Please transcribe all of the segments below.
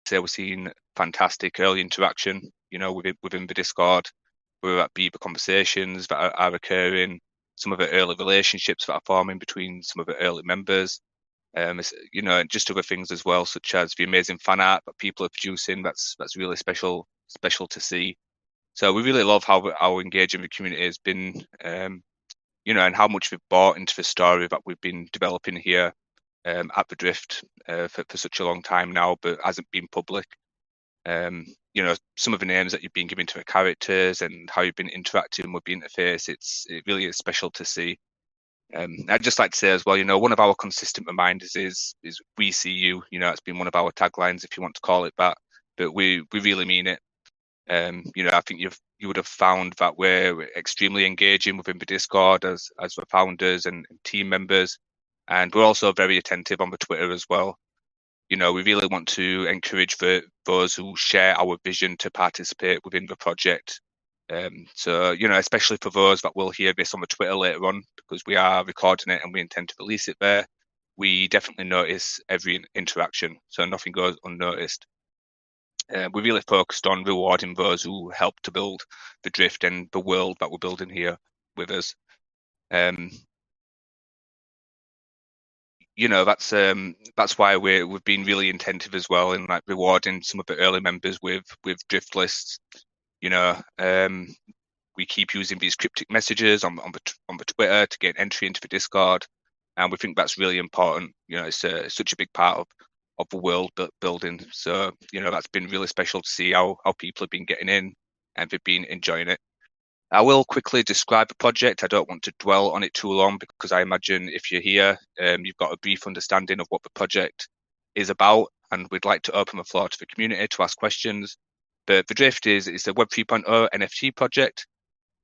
say we're seeing fantastic early interaction, within the Discord, whether that be the conversations that are occurring, some of the early relationships that are forming between some of the early members, and just other things as well, such as the amazing fan art that people are producing. That's really special to see. So we really love how engaging the community has been, and how much we've bought into the story that we've been developing here at the Drift for such a long time now, but hasn't been public. Some of the names that you've been giving to the characters and how you've been interacting with the interface, it really is special to see. I'd just like to say as well, one of our consistent reminders is "We see you." It's been one of our taglines, if you want to call it that, but we really mean it. I think you would have found that we're extremely engaging within the Discord as the founders and team members, and we're also very attentive on the Twitter as well. We really want to encourage those who share our vision to participate within the project. So, especially for those that will hear this on the Twitter later on, because we are recording it and we intend to release it there, we definitely notice every interaction, so nothing goes unnoticed. We're really focused on rewarding those who help to build the Drift and the world that we're building here with us. That's why we've been really attentive as well in like rewarding some of the early members with Drift lists. We keep using these cryptic messages on the Twitter to get entry into the Discord, and we think that's really important. It's such a big part of the world building. So that's been really special to see how people have been getting in and they've been enjoying it. I will quickly describe the project. I don't want to dwell on it too long because I imagine if you're here, you've got a brief understanding of what the project is about, and we'd like to open the floor to the community to ask questions. But the Drift is a Web 3.0 NFT project,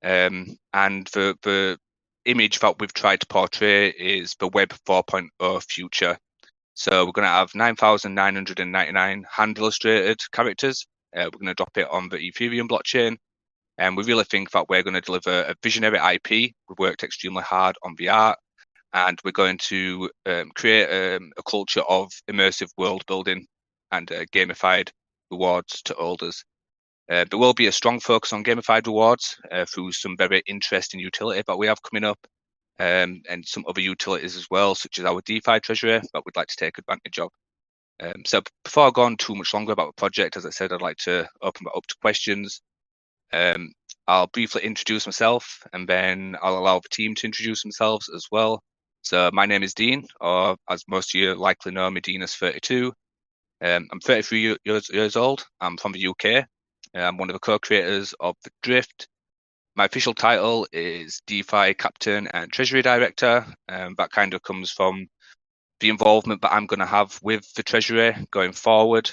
and the image that we've tried to portray is the Web 4.0 future. So we're going to have 9,999 hand-illustrated characters. We're going to drop it on the Ethereum blockchain. And we really think that we're going to deliver a visionary IP. We've worked extremely hard on the art, and we're going to create a culture of immersive world building and gamified rewards to holders. There will be a strong focus on gamified rewards through some very interesting utility that we have coming up, and some other utilities as well, such as our DeFi treasury that we'd like to take advantage of. So before I go on too much longer about the project, as I said, I'd like to open it up to questions. I'll briefly introduce myself, and then I'll allow the team to introduce themselves as well. So my name is Dean, or as most of you likely know me, Dean is 32. I'm 33 years old. I'm from the UK. I'm one of the co-creators of the Drift. My official title is DeFi Captain and Treasury Director. That kind of comes from the involvement that I'm going to have with the Treasury going forward.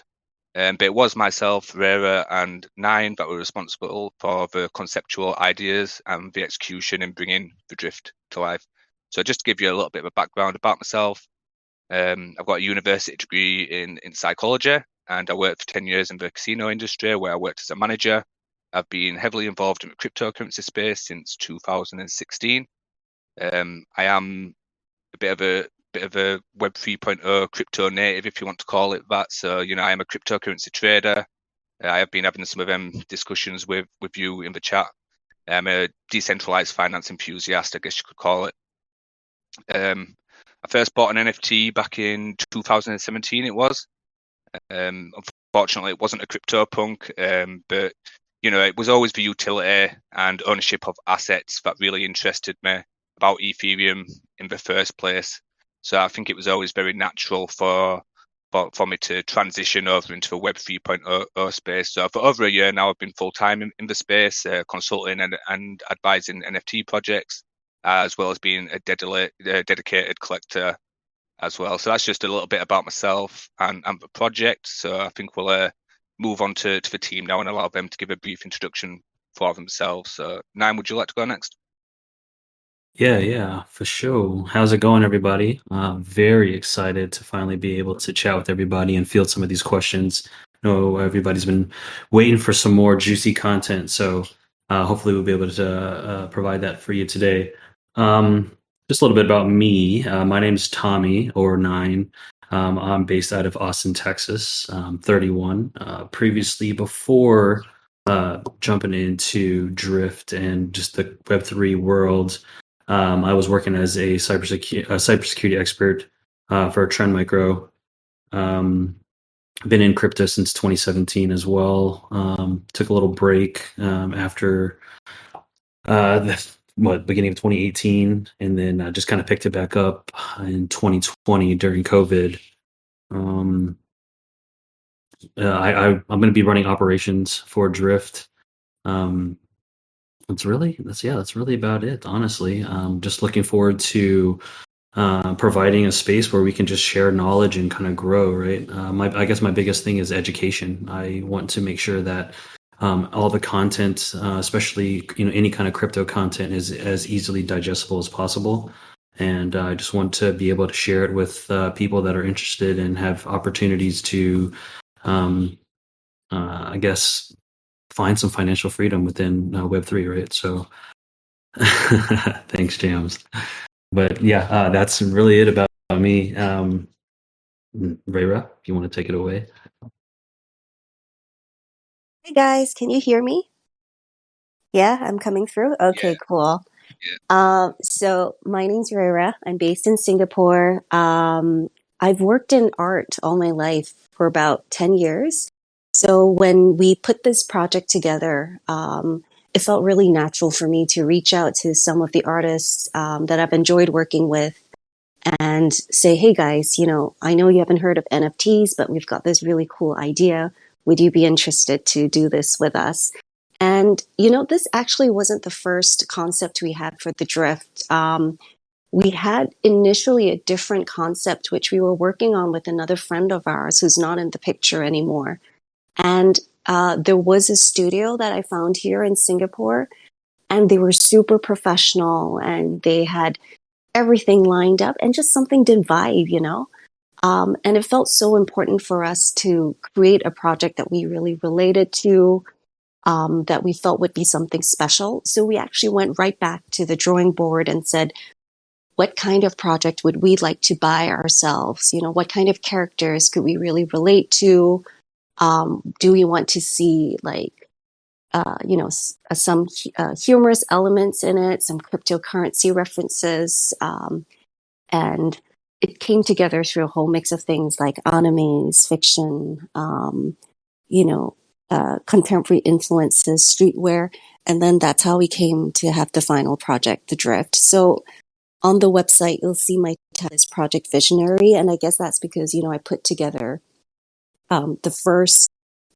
But it was myself, Rera, and Nine that were responsible for the conceptual ideas and the execution in bringing the Drift to life. So just to give you a little bit of a background about myself, I've got a university degree in psychology, and I worked for 10 years in the casino industry where I worked as a manager. I've been heavily involved in the cryptocurrency space since 2016. I am a bit of a Web 3.0 crypto native, if you want to call it that. So, I am a cryptocurrency trader. I have been having some of them discussions with you in the chat. I'm a decentralized finance enthusiast, I guess you could call it. I first bought an NFT back in 2017, it was. Unfortunately, it wasn't a CryptoPunk, but, it was always the utility and ownership of assets that really interested me about Ethereum in the first place. So I think it was always very natural for me to transition over into the Web 3.0 space. So for over a year now, I've been full-time in the space, consulting and advising NFT projects, as well as being a dedicated collector as well. So that's just a little bit about myself and the project. So I think we'll move on to the team now and allow them to give a brief introduction for themselves. So Nine, would you like to go next? Yeah, for sure. How's it going, everybody? Very excited to finally be able to chat with everybody and field some of these questions. I know everybody's been waiting for some more juicy content, so hopefully we'll be able to provide that for you today. Just a little bit about me. My name's Tommy, or Nine. I'm based out of Austin, Texas. 31. Previously, before jumping into Drift and just the Web3 world, I was working as cybersecurity expert for Trend Micro. Um, been in crypto since 2017 as well. Took a little break after beginning of 2018, and then just kind of picked it back up in 2020 during COVID. Um, I'm going to be running operations for Drift. Um, that's really about it, honestly. Just looking forward to providing a space where we can just share knowledge and kind of grow, right? I guess my biggest thing is education. I want to make sure that all the content, especially any kind of crypto content, is as easily digestible as possible. And I just want to be able to share it with people that are interested and have opportunities to, um, I guess, find some financial freedom within Web3, right? So, thanks, James. But yeah, that's really it about me. Rayra, if you want to take it away. Hey guys, can you hear me? Yeah, I'm coming through. Okay, Yeah, cool. yeah. So my name's Rara. I'm based in Singapore. I've worked in art all my life for about 10 years. So when we put this project together, it felt really natural for me to reach out to some of the artists that I've enjoyed working with and say, hey guys, I know you haven't heard of NFTs, but we've got this really cool idea. Would you be interested to do this with us? And, this actually wasn't the first concept we had for the drift. We had initially a different concept, which we were working on with another friend of ours who's not in the picture anymore. And there was a studio that I found here in Singapore, and they were super professional and they had everything lined up and just something didn't vibe. And it felt so important for us to create a project that we really related to, that we felt would be something special. So we actually went right back to the drawing board and said, what kind of project would we like to buy ourselves? What kind of characters could we really relate to? Do we want to see some humorous elements in it, some cryptocurrency references, and it came together through a whole mix of things like animes, fiction, you know, contemporary influences, streetwear. And then that's how we came to have the final project, The Drift. So on the website, you'll see my tag is Project Visionary. And I guess that's because, I put together the first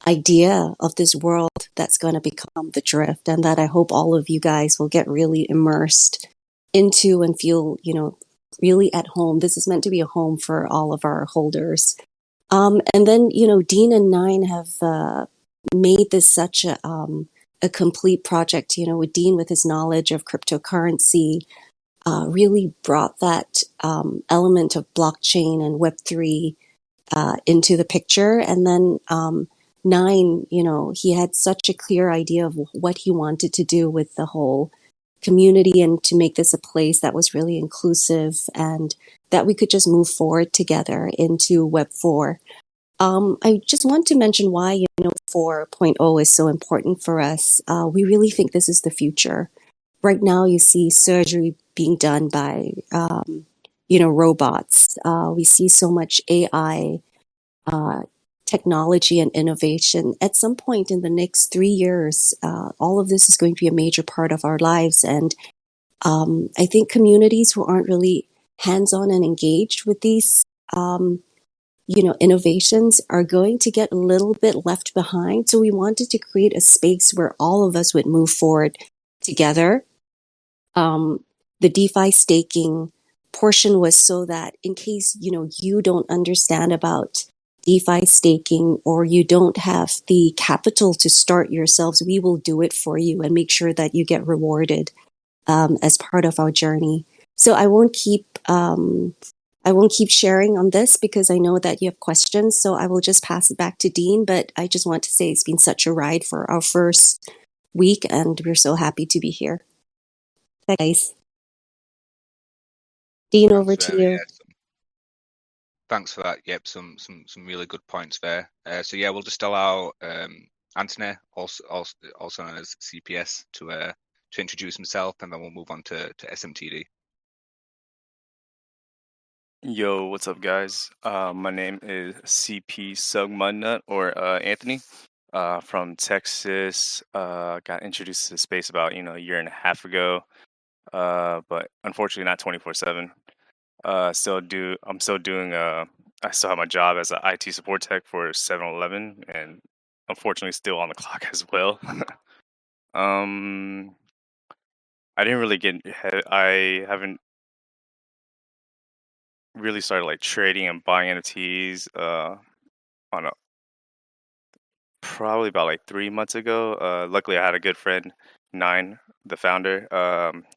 idea of this world that's going to become The Drift, and that I hope all of you guys will get really immersed into and feel, really at home. This is meant to be a home for all of our holders. And then, Dean and Nine have made this such a complete project, with Dean with his knowledge of cryptocurrency, really brought that element of blockchain and Web3 into the picture. And then Nine, he had such a clear idea of what he wanted to do with the whole community and to make this a place that was really inclusive and that we could just move forward together into Web4. I just want to mention why, 4.0 is so important for us. We really think this is the future. Right now, you see surgery being done by, robots. We see so much AI, technology and innovation. At some point in the next 3 years, all of this is going to be a major part of our lives. And I think communities who aren't really hands-on and engaged with these, innovations are going to get a little bit left behind. So we wanted to create a space where all of us would move forward together. The DeFi staking portion was so that in case, you don't understand about DeFi staking or you don't have the capital to start yourselves, we will do it for you and make sure that you get rewarded as part of our journey. So I won't keep sharing on this because I know that you have questions. So I will just pass it back to Dean. But I just want to say it's been such a ride for our first week, and we're so happy to be here. Thanks, guys. Dean, over Thanks, to Rara. you. Yeah, thanks for that. Yep, some really good points there. So yeah, we'll just allow Anthony, also known as CPS, to introduce himself, and then we'll move on to SMTD. Yo, what's up, guys? My name is CP Sugmudnut, or Anthony, from Texas. Got introduced to the space about a year and a half ago, but unfortunately not 24/7. I'm still doing. I still have my job as an IT support tech for 7-Eleven, and unfortunately still on the clock as well. um, I didn't really I haven't really started like trading and buying NFTs on a, probably about like 3 months ago. Luckily, I had a good friend, Nine, the founder,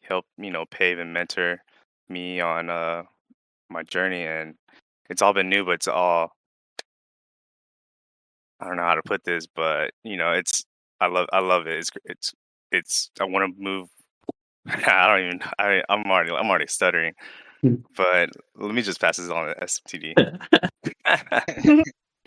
help pave and mentor me on my journey, and it's all been new, but it's all, I don't know how to put this, but it's, I love it. It's I want to move. I don't even I'm already stuttering, but let me just pass this on to STD.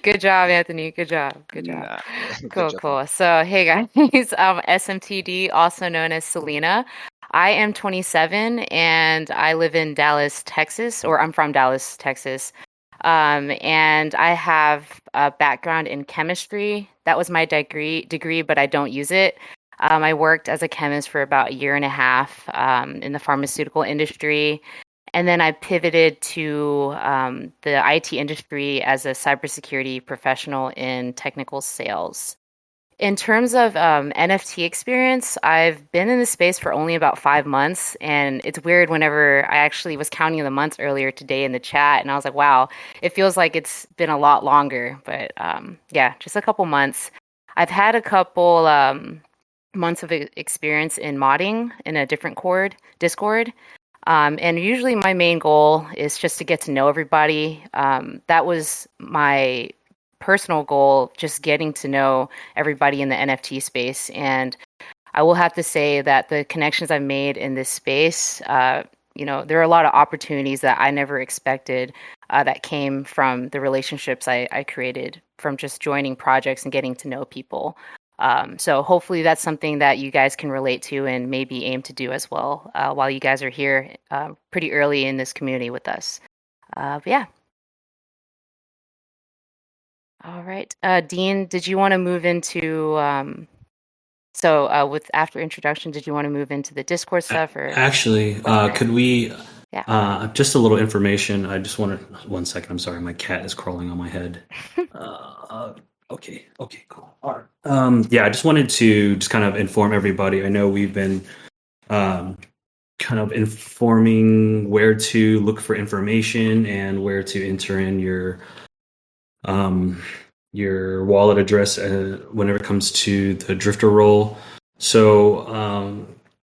Good job, Anthony. Good job. Good job. Nah. Good Cool, job. cool. So, hey guys, SMTD, also known as Selena. I am 27 and I live in Dallas, Texas, or I'm from Dallas, Texas. And I have a background in chemistry. That was my degree, but I don't use it. I worked as a chemist for about a year and a half in the pharmaceutical industry. And then I pivoted to the IT industry as a cybersecurity professional in technical sales. In terms of NFT experience, I've been in the space for only about 5 months. And it's weird whenever I actually was counting the months earlier today in the chat. And I was like, wow, it feels like it's been a lot longer. But yeah, just a couple months. I've had a couple months of experience in modding in a different Discord. And usually my main goal is just to get to know everybody. That was my personal goal, just getting to know everybody in the NFT space. And I will have to say that the connections I've made in this space, there are a lot of opportunities that I never expected that came from the relationships I created from just joining projects and getting to know people. So hopefully that's something that you guys can relate to and maybe aim to do as well while you guys are here pretty early in this community with us. But yeah. All right. Dean, did you want to move into with after introduction, did you want to move into the Discord stuff or Actually, could we yeah. just a little information. I just wanted 1 second. I'm sorry, my cat is crawling on my head. Okay, cool. All right. Yeah, I just wanted to just kind of inform everybody. I know we've been kind of informing where to look for information and where to enter in your wallet address whenever it comes to the drifter roll. So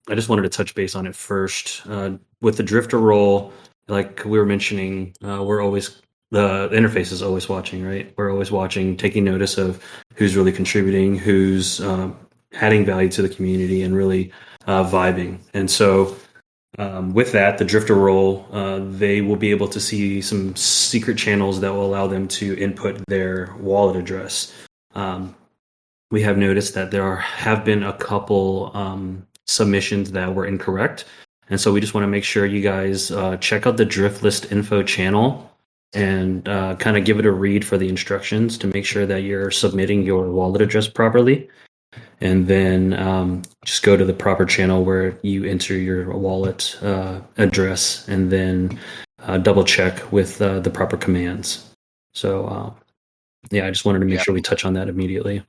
I just wanted to touch base on it first. With the drifter roll, like we were mentioning, we're always, the interface is always watching, right? We're always watching, taking notice of who's really contributing, who's adding value to the community, and really vibing. And so with that, the drifter roll, they will be able to see some secret channels that will allow them to input their wallet address. We have noticed that there have been a couple submissions that were incorrect. And so we just want to make sure you guys check out the drift list info channel and kind of give it a read for the instructions to make sure that you're submitting your wallet address properly. And then just go to the proper channel where you enter your wallet address, and then double check with the proper commands. So yeah, I just wanted to make sure we touch on that immediately.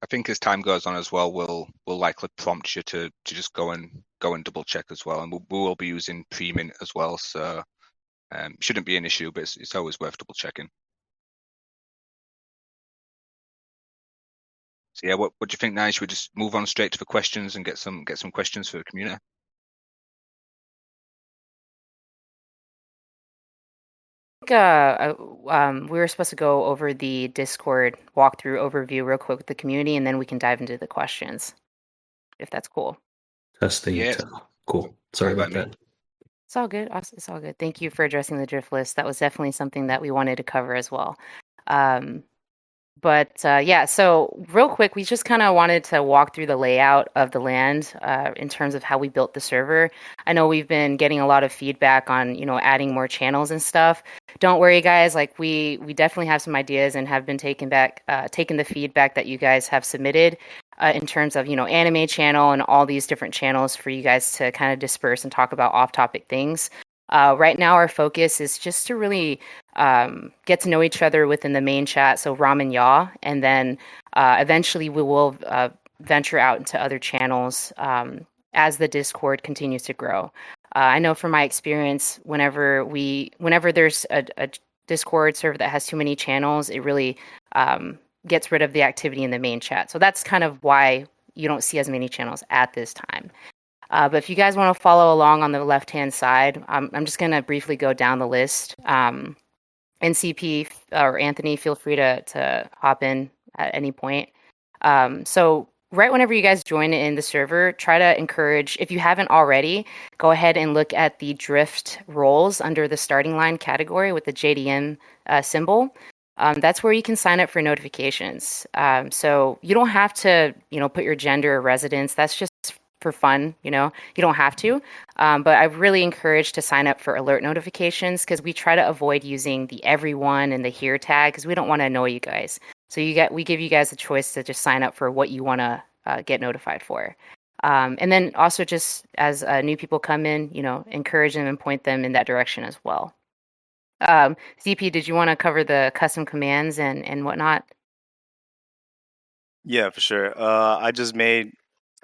I think as time goes on as well, we'll likely prompt you to just go and double check as well, and we will be using pre-mint as well, so shouldn't be an issue, but it's always worth double checking. So yeah, what do you think now? Should we just move on straight to the questions and get some questions for the community? We were supposed to go over the Discord walkthrough overview real quick with the community, and then we can dive into the questions, if that's cool. Testing. Yeah. Cool. Sorry about that. It's all good. It's all good. Thank you for addressing the drift list. That was definitely something that we wanted to cover as well. Yeah, so real quick, we just kind of wanted to walk through the layout of the land in terms of how we built the server. I know we've been getting a lot of feedback on, adding more channels and stuff. Don't worry, guys. Like we definitely have some ideas and have been taking the feedback that you guys have submitted in terms of, anime channel and all these different channels for you guys to kind of disperse and talk about off-topic things. Right now, our focus is just to really get to know each other within the main chat, so Ram and Ya, and then eventually we will venture out into other channels as the Discord continues to grow. I know from my experience, whenever there's a Discord server that has too many channels, it really gets rid of the activity in the main chat. So that's kind of why you don't see as many channels at this time. But if you guys want to follow along on the left-hand side, I'm just going to briefly go down the list. NCP or Anthony, feel free to hop in at any point. So right whenever you guys join in the server, try to encourage, if you haven't already, go ahead and look at the drift roles under the starting line category with the JDM symbol. That's where you can sign up for notifications. So you don't have to, put your gender or residence. That's just for fun, you don't have to. But I really encourage to sign up for alert notifications because we try to avoid using the everyone and the here tag because we don't want to annoy you guys. So we give you guys a choice to just sign up for what you want to get notified for. And then also just as new people come in, encourage them and point them in that direction as well. CP, did you want to cover the custom commands and whatnot? Yeah, for sure. I just made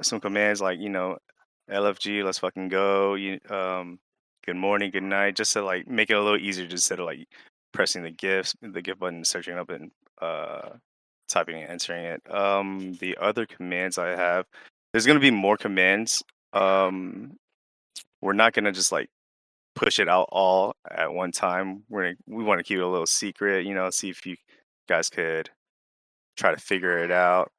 some commands like, LFG, let's fucking go. Good morning, good night, just to like make it a little easier just instead of like pressing the GIF button, searching up and typing and entering it. The other commands I have, there's gonna be more commands. We're not gonna just like push it out all at one time. We want to keep it a little secret, see if you guys could try to figure it out.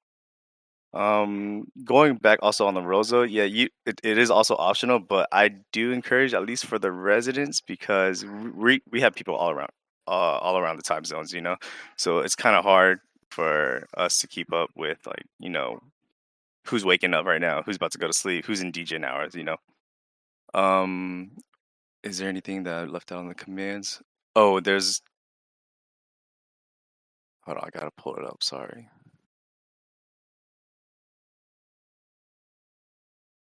Going back also on the Rosa, yeah, it is also optional, but I do encourage at least for the residents because we have people all around the time zones, so it's kind of hard for us to keep up with like who's waking up right now, who's about to go to sleep, who's in DJ hours, Is there anything that I left out on the commands? Oh, hold on, I gotta pull it up. Sorry.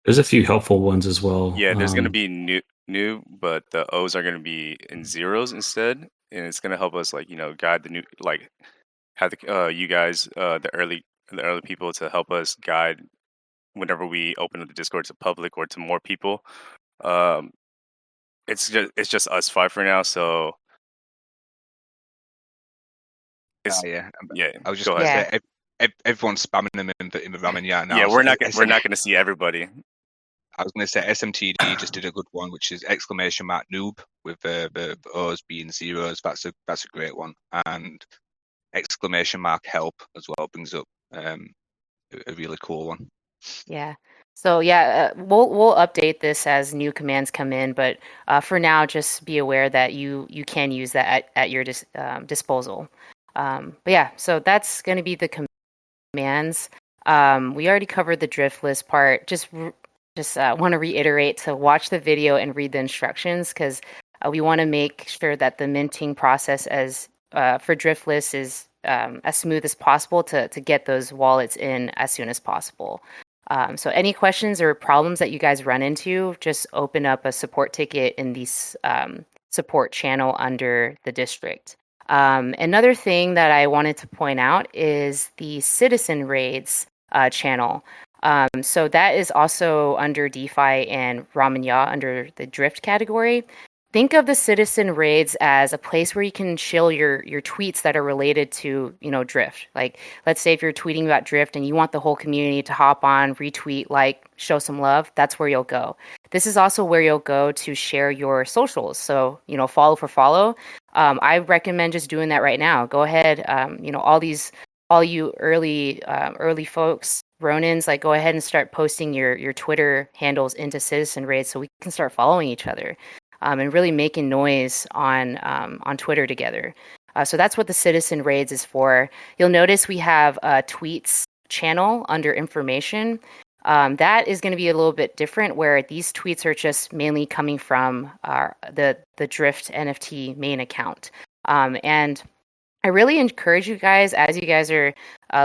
There's a few helpful ones as well. Yeah, there's gonna be new, but the O's are gonna be in zeros instead, and it's gonna help us like guide the new like have you guys the early people to help us guide whenever we open up the Discord to public or to more people. It's just us five for now, so it's Yeah. yeah. I was just Go going to ahead. say everyone's spamming them in the ramen yeah now. Yeah, So we're not gonna see everybody. I was going to say SMTD just did a good one, which is exclamation mark noob with the O's being zeros. That's a great one, and exclamation mark help as well brings up a really cool one. Yeah. So yeah, we'll update this as new commands come in, but for now, just be aware that you can use that at your disposal. But yeah, so that's going to be the commands. We already covered the drift list part. Just want to reiterate to watch the video and read the instructions because we want to make sure that the minting process for drift lists is as smooth as possible to get those wallets in as soon as possible. So any questions or problems that you guys run into, just open up a support ticket in the support channel under the district. Another thing that I wanted to point out is the citizen raids channel. So that is also under DeFi and Ramen Ya under the drift category. Think of the citizen raids as a place where you can shill your tweets that are related to, drift. Like, let's say if you're tweeting about drift and you want the whole community to hop on, retweet, like, show some love, that's where you'll go. This is also where you'll go to share your socials. So, follow for follow. I recommend just doing that right now. Go ahead. All you early folks, Ronins, like go ahead and start posting your Twitter handles into citizen raids so we can start following each other. and really making noise on Twitter together. So that's what the Citizen Raids is for. You'll notice we have a tweets channel under information. That is going to be a little bit different, where these tweets are just mainly coming from the Drift NFT main account. And I really encourage you guys, as you guys are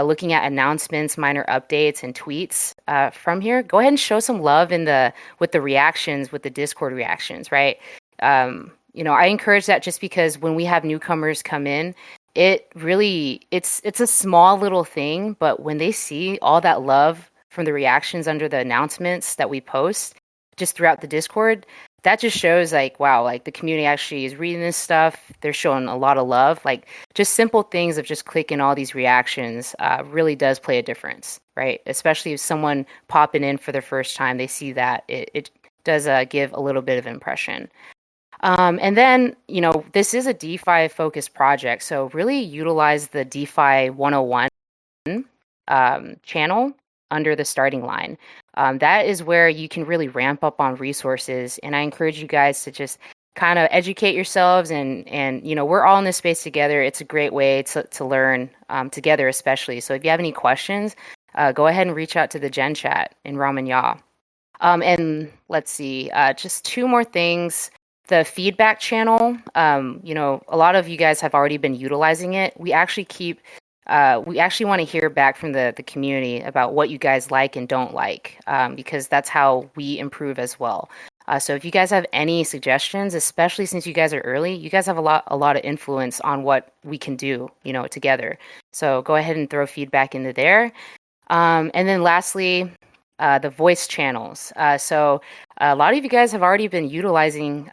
looking at announcements, minor updates, and tweets from here, go ahead and show some love with the reactions, with the Discord reactions, right? I encourage that, just because when we have newcomers come in, it's a small little thing, but when they see all that love from the reactions under the announcements that we post just throughout the Discord, that just shows like, wow, like the community actually is reading this stuff. They're showing a lot of love. Like, just simple things of just clicking all these reactions really does play a difference, right? Especially if someone popping in for the first time, they see that it does give a little bit of impression. And then, this is a DeFi focused project. So really utilize the DeFi 101 channel under the starting line. That is where you can really ramp up on resources. And I encourage you guys to just kind of educate yourselves, and we're all in this space together. It's a great way to learn together, especially. So if you have any questions, go ahead and reach out to the Gen Chat in Ramen Ya. And let's see, just two more things. The feedback channel, a lot of you guys have already been utilizing it. We actually want to hear back from the community about what you guys like and don't like, because that's how we improve as well. So if you guys have any suggestions, especially since you guys are early, you guys have a lot of influence on what we can do, together. So go ahead and throw feedback into there. And then lastly, the voice channels. So a lot of you guys have already been utilizing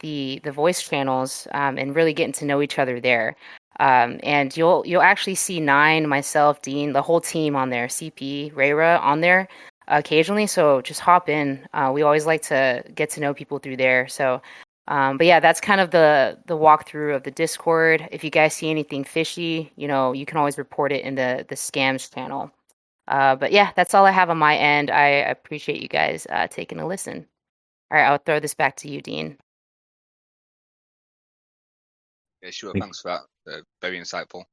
the voice channels and really getting to know each other there. And you'll actually see Nine, myself, Dean, the whole team on there, CP, Rayra on there occasionally. So just hop in. We always like to get to know people through there. So, but yeah, that's kind of the walkthrough of the Discord. If you guys see anything fishy, you can always report it in the scams channel. But yeah, that's all I have on my end. I appreciate you guys taking a listen. All right, I'll throw this back to you, Dean. Yeah, sure. Thanks for that. Very insightful.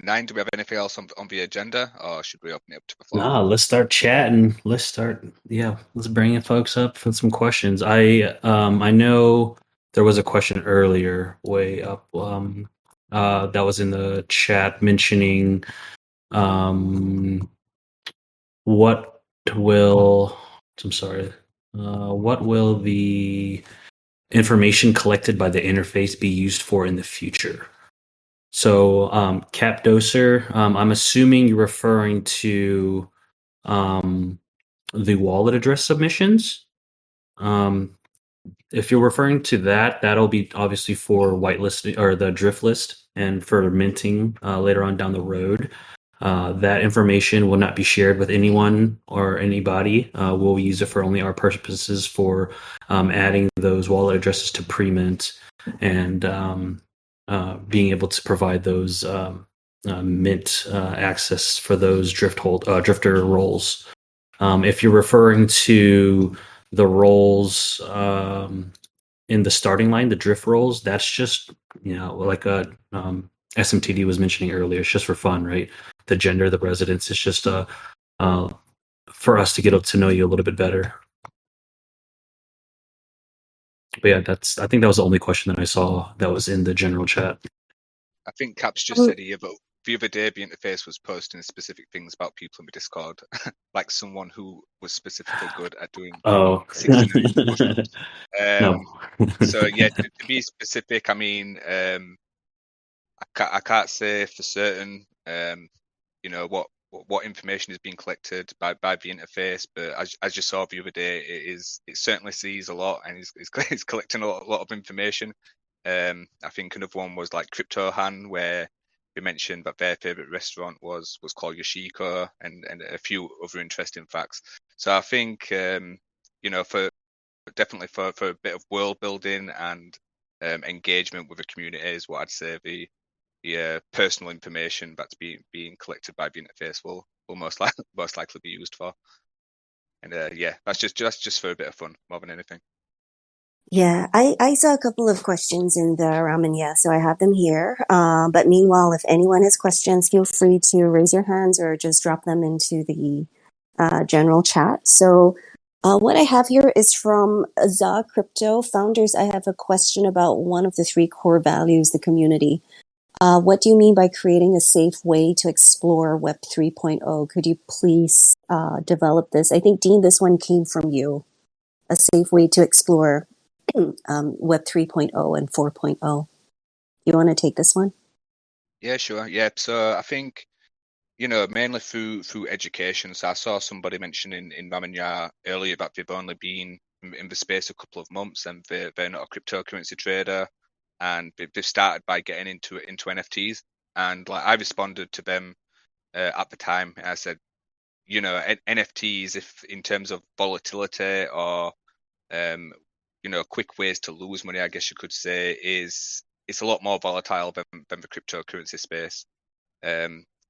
Nine, do we have anything else on the agenda, or should we open it up to the floor? Nah, let's start chatting. Let's bring in folks up for some questions. I know there was a question earlier, way up, that was in the chat mentioning what will the information collected by the interface be used for in the future? So, Capdoser, I'm assuming you're referring to the wallet address submissions. If you're referring to that, that'll be obviously for whitelisting or the drift list and for minting later on down the road. That information will not be shared with anyone or anybody. We'll use it for only our purposes for adding those wallet addresses to pre-mint and being able to provide those mint access for those drifter roles. If you're referring to the roles in the starting line, the drift roles, that's just like SMTD was mentioning earlier. It's just for fun, right? The gender, the residence. It's just for us to get to know you a little bit better. But yeah, I think that was the only question that I saw that was in the general chat. I think Caps just said here, but the other day the interface was posting specific things about people in the Discord, like someone who was specifically good at doing 69 push-ups. No. So yeah, to be specific, I mean, I can't say for certain, what information is being collected by the interface, but as you saw the other day, it certainly sees a lot, and it's collecting a lot of information. I think another one was like CryptoHan, where they mentioned that their favorite restaurant was called Yoshiko, and a few other interesting facts. So I think for a bit of world building and engagement with the community is what I'd say the personal information that's being collected by the interface will most likely be used for. And yeah, that's just for a bit of fun more than anything. Yeah, I saw a couple of questions in the ramen, yeah, so I have them here. But meanwhile, if anyone has questions, feel free to raise your hands or just drop them into the general chat. So what I have here is from Za Crypto Founders. I have a question about one of the three core values, the community. What do you mean by creating a safe way to explore Web 3.0? Could you please develop this? I think, Dean, this one came from you. A safe way to explore Web 3.0 and 4.0. You want to take this one? Yeah, sure. Yeah. So I think, mainly through education. So I saw somebody mentioning in Ramanya earlier that they've only been in the space a couple of months and they're not a cryptocurrency trader, and they've started by getting into NFTs. And like I responded to them at the time, I said, NFTs, if in terms of volatility or quick ways to lose money, I guess you could say, is it's a lot more volatile than the cryptocurrency space.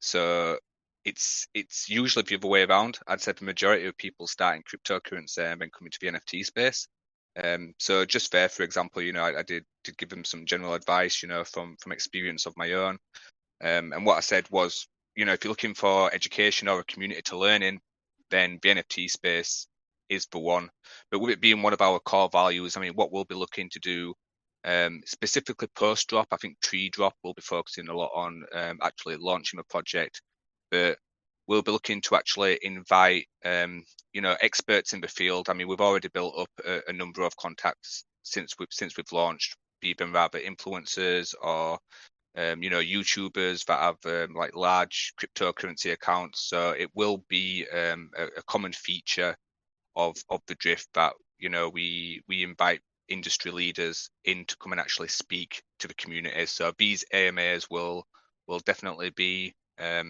So it's usually the other way around. I'd say the majority of people start in cryptocurrency and then coming to the NFT space. So just there, for example, I did give them some general advice, from experience of my own. And what I said was, if you're looking for education or a community to learn in, then the NFT space is the one. But with it being one of our core values, I mean, what we'll be looking to do, specifically post drop, I think pre-drop will be focusing a lot on actually launching a project. But we'll be looking to actually invite, experts in the field. I mean, we've already built up a number of contacts since we've launched, be them rather influencers or YouTubers that have like large cryptocurrency accounts. So it will be a common feature of the drift that we invite industry leaders in to come and actually speak to the community. So these AMAs will definitely be a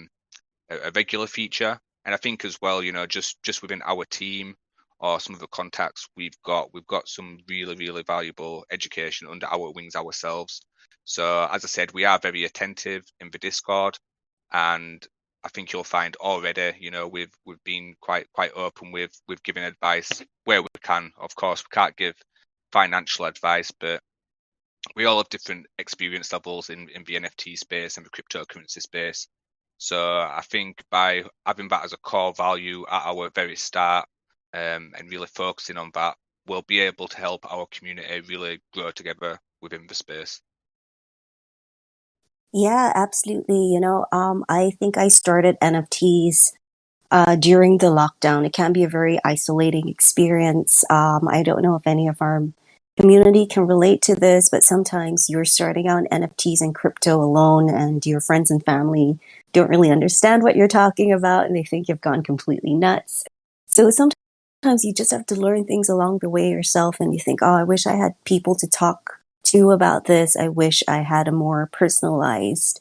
regular feature. And I think as well, just within our team or some of the contacts we've got some really, really valuable education under our wings ourselves. So as I said, we are very attentive in the Discord, and I think you'll find already, we've been quite open with giving advice where we can. Of course, we can't give financial advice, but we all have different experience levels in the NFT space and the cryptocurrency space. So I think by having that as a core value at our very start, and really focusing on that, we'll be able to help our community really grow together within the space. Yeah, absolutely. I think I started NFTs during the lockdown. It can be a very isolating experience. I don't know if any of our community can relate to this, but sometimes you're starting out in NFTs and crypto alone, and your friends and family don't really understand what you're talking about, and they think you've gone completely nuts. So sometimes you just have to learn things along the way yourself, and you think, oh, I wish I had people to talk to about this. I wish I had a more personalized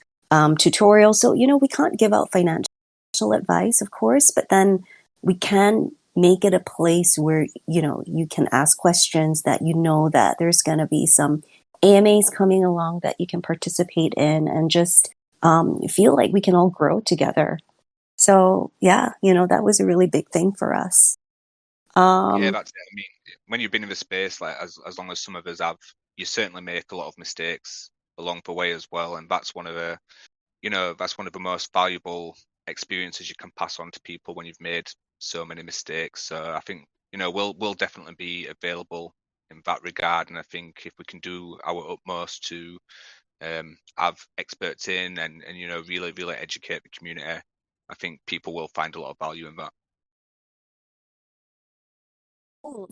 tutorial. So, we can't give out financial advice, of course, but then we can make it a place where, you can ask questions, that that there's going to be some AMAs coming along that you can participate in, and just feel like we can all grow together. So yeah, that was a really big thing for us. Yeah, that's it. I mean, when you've been in the space, like as long as some of us have, you certainly make a lot of mistakes along the way as well, and that's one of the that's one of the most valuable experiences you can pass on to people when you've made so many mistakes. So I think we'll definitely be available in that regard, and I think if we can do our utmost to have experts in and really really educate the community, I think people will find a lot of value in that.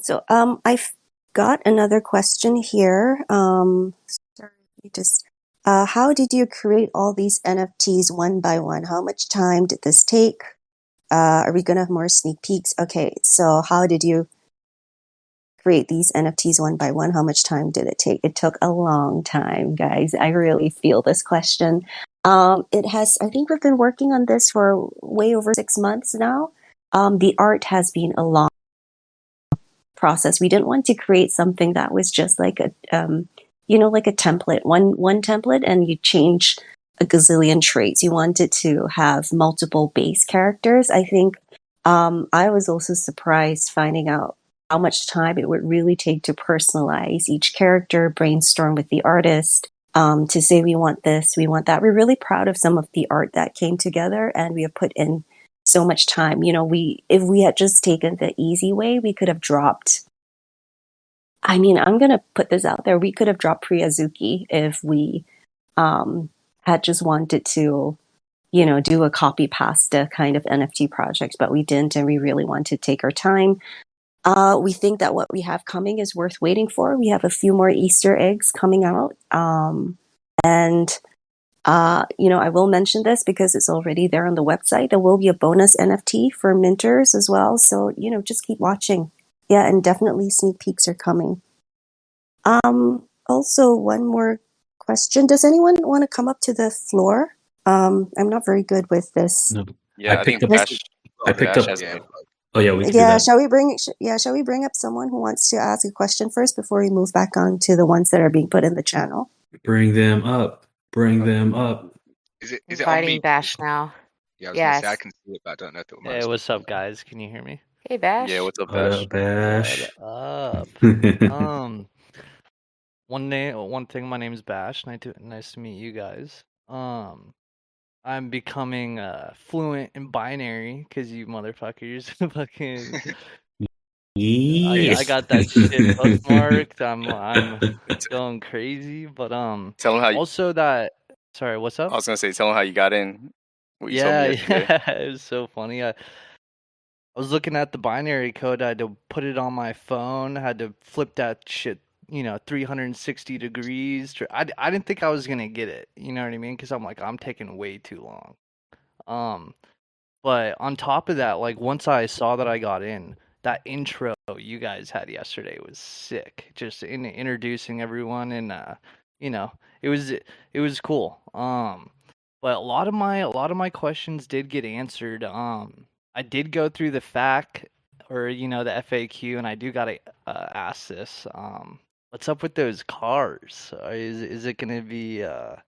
So I've got another question here. Sorry, just how did you create all these NFTs one by one? How much time did this take? Are we gonna have more sneak peeks? Okay, so how did you create these NFTs one by one? How much time did it take? It took a long time, guys. I really feel this question. I think we've been working on this for way over 6 months now. The art has been a long process. We didn't want to create something that was just like like a template, one template, and you change a gazillion traits. You wanted to have multiple base characters. I think I was also surprised finding out how much time it would really take to personalize each character, brainstorm with the artist, to say we want this, we want that. We're really proud of some of the art that came together, and we have put in so much time. If we had just taken the easy way, we could have dropped. I mean, I'm gonna put this out there. We could have dropped Priyazuki if we had just wanted to, do a copy pasta kind of NFT project, but we didn't, and we really wanted to take our time. We think that what we have coming is worth waiting for. We have a few more Easter eggs coming out. And I will mention this because it's already there on the website. There will be a bonus NFT for minters as well. So, just keep watching. Yeah, and definitely sneak peeks are coming. Also, one more question. Does anyone want to come up to the floor? I'm not very good with this. No. Yeah, I I think picked Bash. I picked up. Bash has Yeah. Oh yeah, we can do Yeah, that. shall we bring up someone who wants to ask a question first before we move back on to the ones that are being put in the channel? Bring them up. Bring them up. Is it on Inviting me? Bash now. Yeah, I was gonna say I Yes. can see it, but I don't know if it will Hey, match. what's up, guys? Can you hear me? Hey, Bash. Yeah, what's up, What Bash? up, Bash? What up? One thing. My name's Bash. Nice to meet you guys. I'm becoming fluent in binary because you motherfuckers fucking. I got that shit bookmarked. I'm going crazy, but Tell them how. also that. Sorry, what's up? I was gonna say, tell them how you got in. What you told me yesterday. Yeah, it was so funny. I was looking at the binary code. I had to put it on my phone. I had to flip that shit, 360 degrees. I didn't think I was gonna get it. You know what I mean? Because I'm like, I'm taking way too long. But on top of that, like once I saw that I got in, that intro you guys had yesterday was sick. Just in introducing everyone, and it was cool. But a lot of my questions did get answered. I did go through the FAQ or the FAQ, and I do gotta ask this. What's up with those cars? Is it gonna be an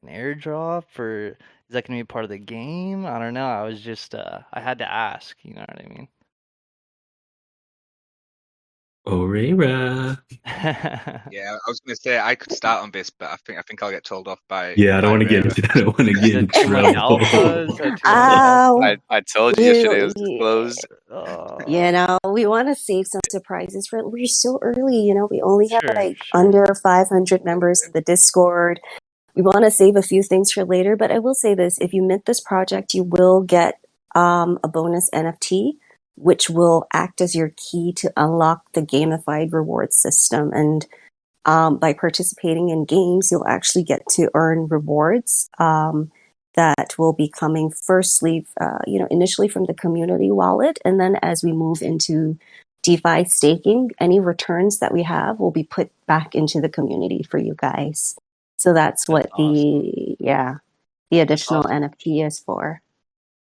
airdrop, or is that gonna be part of the game? I don't know. I was just I had to ask. You know what I mean? Orera. Yeah, I was gonna say I could start on this, but I think I'll get told off by. Yeah, I don't by want to get Rara. into that. I don't want to get in Too much trouble. alpha? Is that too much alpha? I told you yesterday it was disclosed. We want to save some surprises for. We're so early, we only have Sure. under 500 members in the Discord. We want to save a few things for later, but I will say this: if you mint this project, you will get a bonus NFT, which will act as your key to unlock the gamified reward system. And by participating in games, you'll actually get to earn rewards that will be coming firstly, initially from the community wallet. And then as we move into DeFi staking, any returns that we have will be put back into the community for you guys. So that's what the additional NFT is for.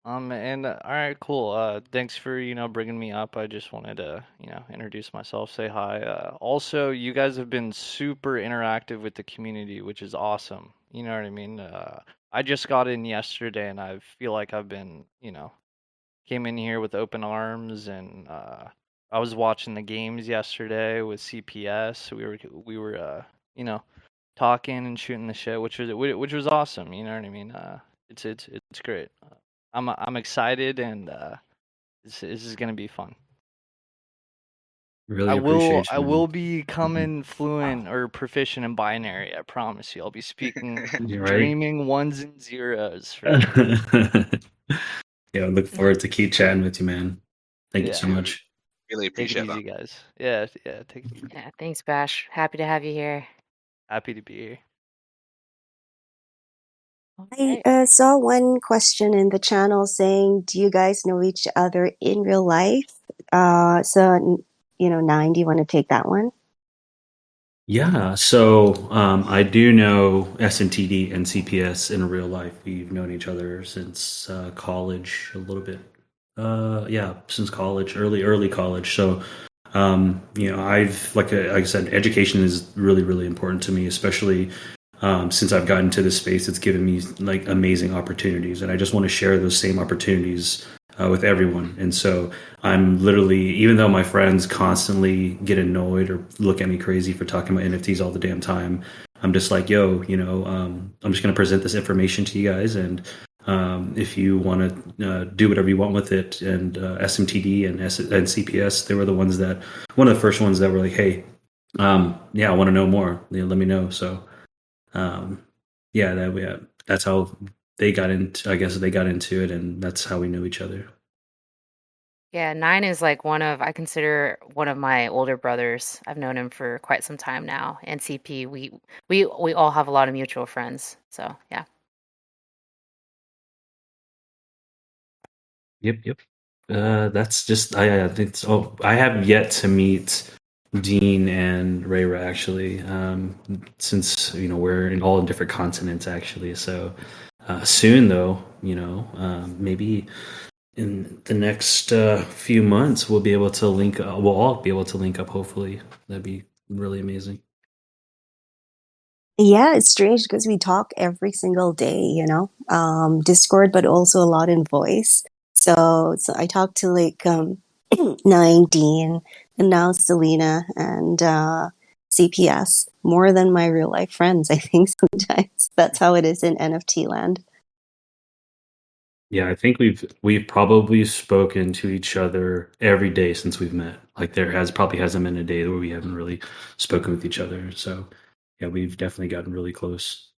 And all right, cool. Thanks for bringing me up. I just wanted to introduce myself, say hi. Also, you guys have been super interactive with the community, which is awesome. You know what I mean? I just got in yesterday, and I feel like I've been came in here with open arms, and I was watching the games yesterday with CPS. We were talking and shooting the shit, which was awesome. You know what I mean? It's great. I'm excited, and this is gonna be fun. Really appreciate you. I will be coming fluent or proficient in binary. I promise you. I'll be speaking, You're right. dreaming ones and zeros. For sure. Yeah, I look forward to keep chatting with you, man. Thank you so much. Really Take it appreciate easy, that. guys. Yeah. Take it easy. Yeah, thanks, Bash. Happy to have you here. Happy to be here. I saw one question in the channel saying, do you guys know each other in real life? Nine, do you want to take that one? Yeah, so I do know SMTD and CPS in real life. We've known each other since college a little bit. Since college, early college. So, I've like I said, education is really, really important to me, especially since I've gotten to this space. It's given me like amazing opportunities, and I just want to share those same opportunities with everyone. And so I'm literally, even though my friends constantly get annoyed or look at me crazy for talking about NFTs all the damn time, I'm just like, yo, I'm just going to present this information to you guys. And if you want to do whatever you want with it, and SMTD and CPS, they were one of the first ones that were like, hey, yeah, I want to know more. Let me know. So, yeah, that's how they got into. I guess they got into it, and that's how we knew each other. Yeah, Nine is like I consider one of my older brothers. I've known him for quite some time now. And CP, we all have a lot of mutual friends. So yeah. Yep. That's just I think so. I have yet to meet Dean and Rayra actually, since we're all in different continents actually. So soon though, maybe in the next few months we'll be able to link. We'll all be able to link up. Hopefully, that'd be really amazing. Yeah, it's strange because we talk every single day, Discord, but also a lot in voice. So I talk to like 19 and now Selena and CPS more than my real life friends, I think sometimes. That's how it is in NFT land. Yeah, I think we've probably spoken to each other every day since we've met. Like probably hasn't been a day where we haven't really spoken with each other. So yeah, we've definitely gotten really close.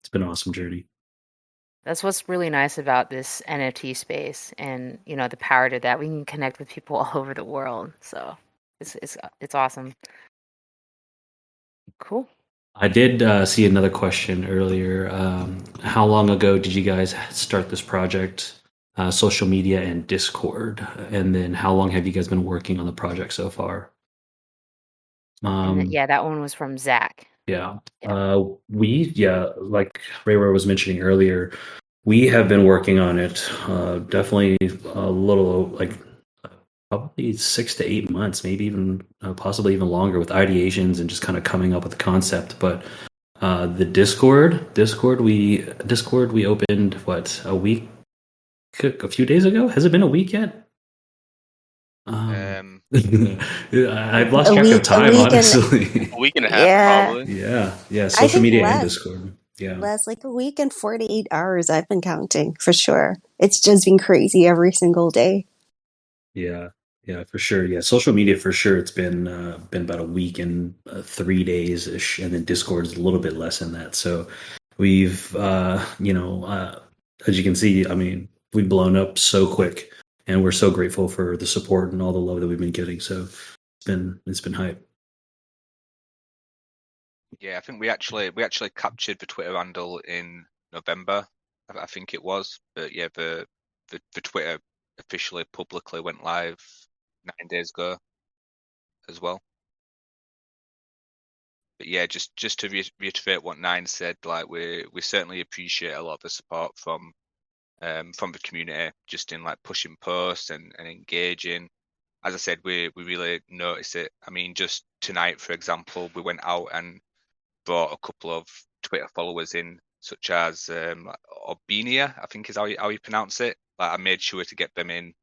It's been an awesome journey. That's what's really nice about this NFT space and, the power to that. We can connect with people all over the world. So it's awesome. Cool. I did see another question earlier. How long ago did you guys start this project? Social media and Discord, and then how long have you guys been working on the project so far? And that one was from Zach. Yeah. Like Rayra was mentioning earlier, we have been working on it definitely a little like probably 6 to 8 months, maybe even possibly even longer with ideations and just kind of coming up with the concept. But the Discord we opened a few days ago? Has it been a week yet? I've lost track of time, honestly. A week and a half, Yeah. probably. Yeah. Social media and less. Discord. Yeah. Less, like a week and 48 hours, I've been counting for sure. It's just been crazy every single day. Yeah, for sure. Yeah, social media for sure. It's been about a week and 3 days ish, and then Discord is a little bit less than that. So we've, as you can see, I mean, we've blown up so quick, and we're so grateful for the support and all the love that we've been getting. So it's been hype. Yeah, I think we actually captured the Twitter handle in November, I think it was. But yeah, the Twitter officially publicly went live 9 days ago as well. But yeah, just to reiterate what Nine said, like we certainly appreciate a lot of the support from the community, just in like pushing posts and engaging. As I said, we really notice it. I mean, just tonight, for example, we went out and brought a couple of Twitter followers in, such as Obinia, I think is how you pronounce it. Like I made sure to get them in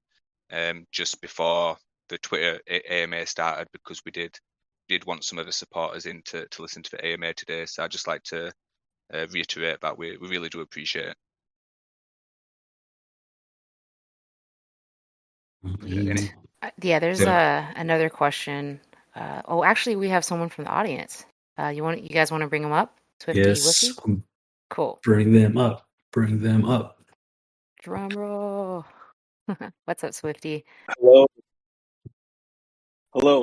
just before the Twitter AMA started, because we did want some of the supporters in to listen to the AMA today. So I'd just like to reiterate that we really do appreciate it. Yeah, there's another question. Actually, we have someone from the audience. You guys want to bring them up? Swifty, Yes. Whiffy? Cool. Bring them up. Bring them up. Drum roll. What's up, Swifty? Hello.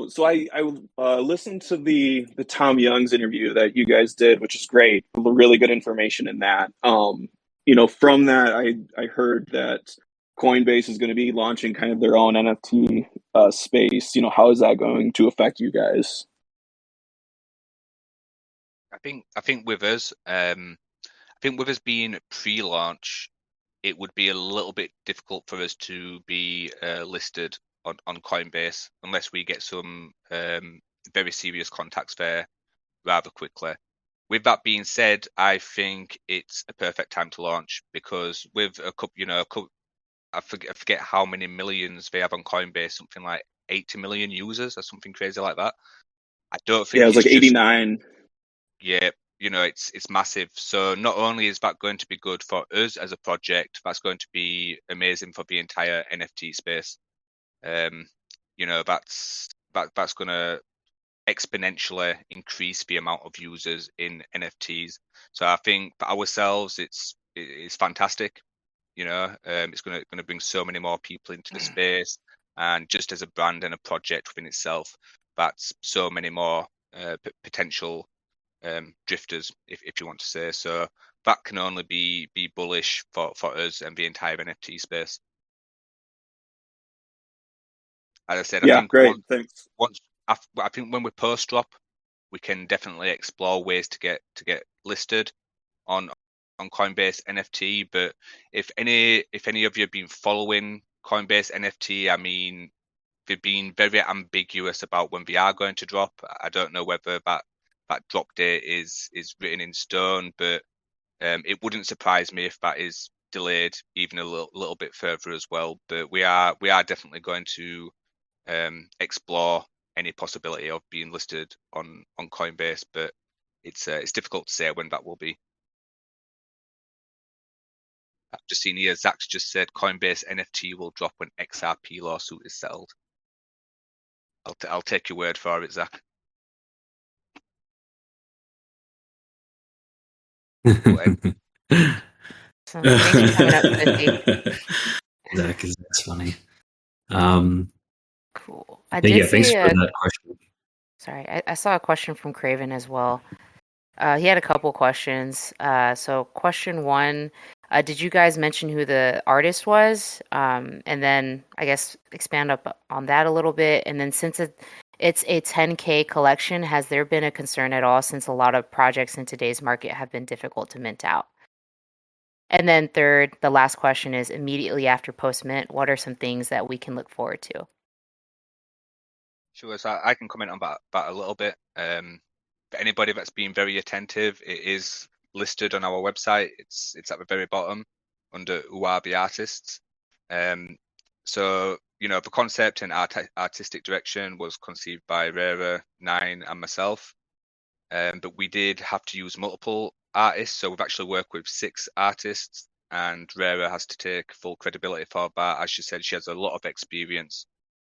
So I listened to the Tom Young's interview that you guys did, which is great. Really good information in that. From that I heard that Coinbase is going to be launching kind of their own NFT space. How is that going to affect you guys? I think with us, being pre-launch, it would be a little bit difficult for us to be listed on Coinbase unless we get some very serious contacts there rather quickly. With that being said, I think it's a perfect time to launch, because with a couple, I forget how many millions they have on Coinbase, something like 80 million users or something crazy like that. I don't Yeah, it think was it's like just 89. yeah, it's massive. So not only is that going to be good for us as a project, that's going to be amazing for the entire NFT space. Um, that's going to exponentially increase the amount of users in NFTs. So I think for ourselves, it's fantastic. It's going to bring so many more people into the space, and just as a brand and a project within itself, that's so many more potential drifters, if you want to say so. That can only be bullish for us and the entire NFT space. As I said, I Yeah, think great. Thanks. once I think when we post drop, we can definitely explore ways to get listed on Coinbase NFT. But if any of you have been following Coinbase NFT, I mean, they've been very ambiguous about when they are going to drop. I don't know whether that drop date is written in stone, but it wouldn't surprise me if that is delayed even a little bit further as well. But we are definitely going to explore any possibility of being listed on Coinbase, but it's difficult to say when that will be. I've just seen here, Zach's just said Coinbase NFT will drop when XRP lawsuit is settled. I'll take your word for it, Zach. So thanks for coming up, Sissy. That's funny. Cool. I did Yeah, thanks see for that question. Sorry, I saw a question from Craven as well. He had a couple questions. So question one, did you guys mention who the artist was? And then I guess expand up on that a little bit. And then since it's a 10K collection, has there been a concern at all since a lot of projects in today's market have been difficult to mint out? And then third, the last question is immediately after post mint, what are some things that we can look forward to? Sure, so I can comment on that a little bit. For anybody that's been very attentive, it is listed on our website. It's at the very bottom under who are the artists. So the concept and artistic direction was conceived by Rara, Nine, and myself. But we did have to use multiple artists, so we've actually worked with 6 artists, and Rara has to take full credibility for that. As she said, she has a lot of experience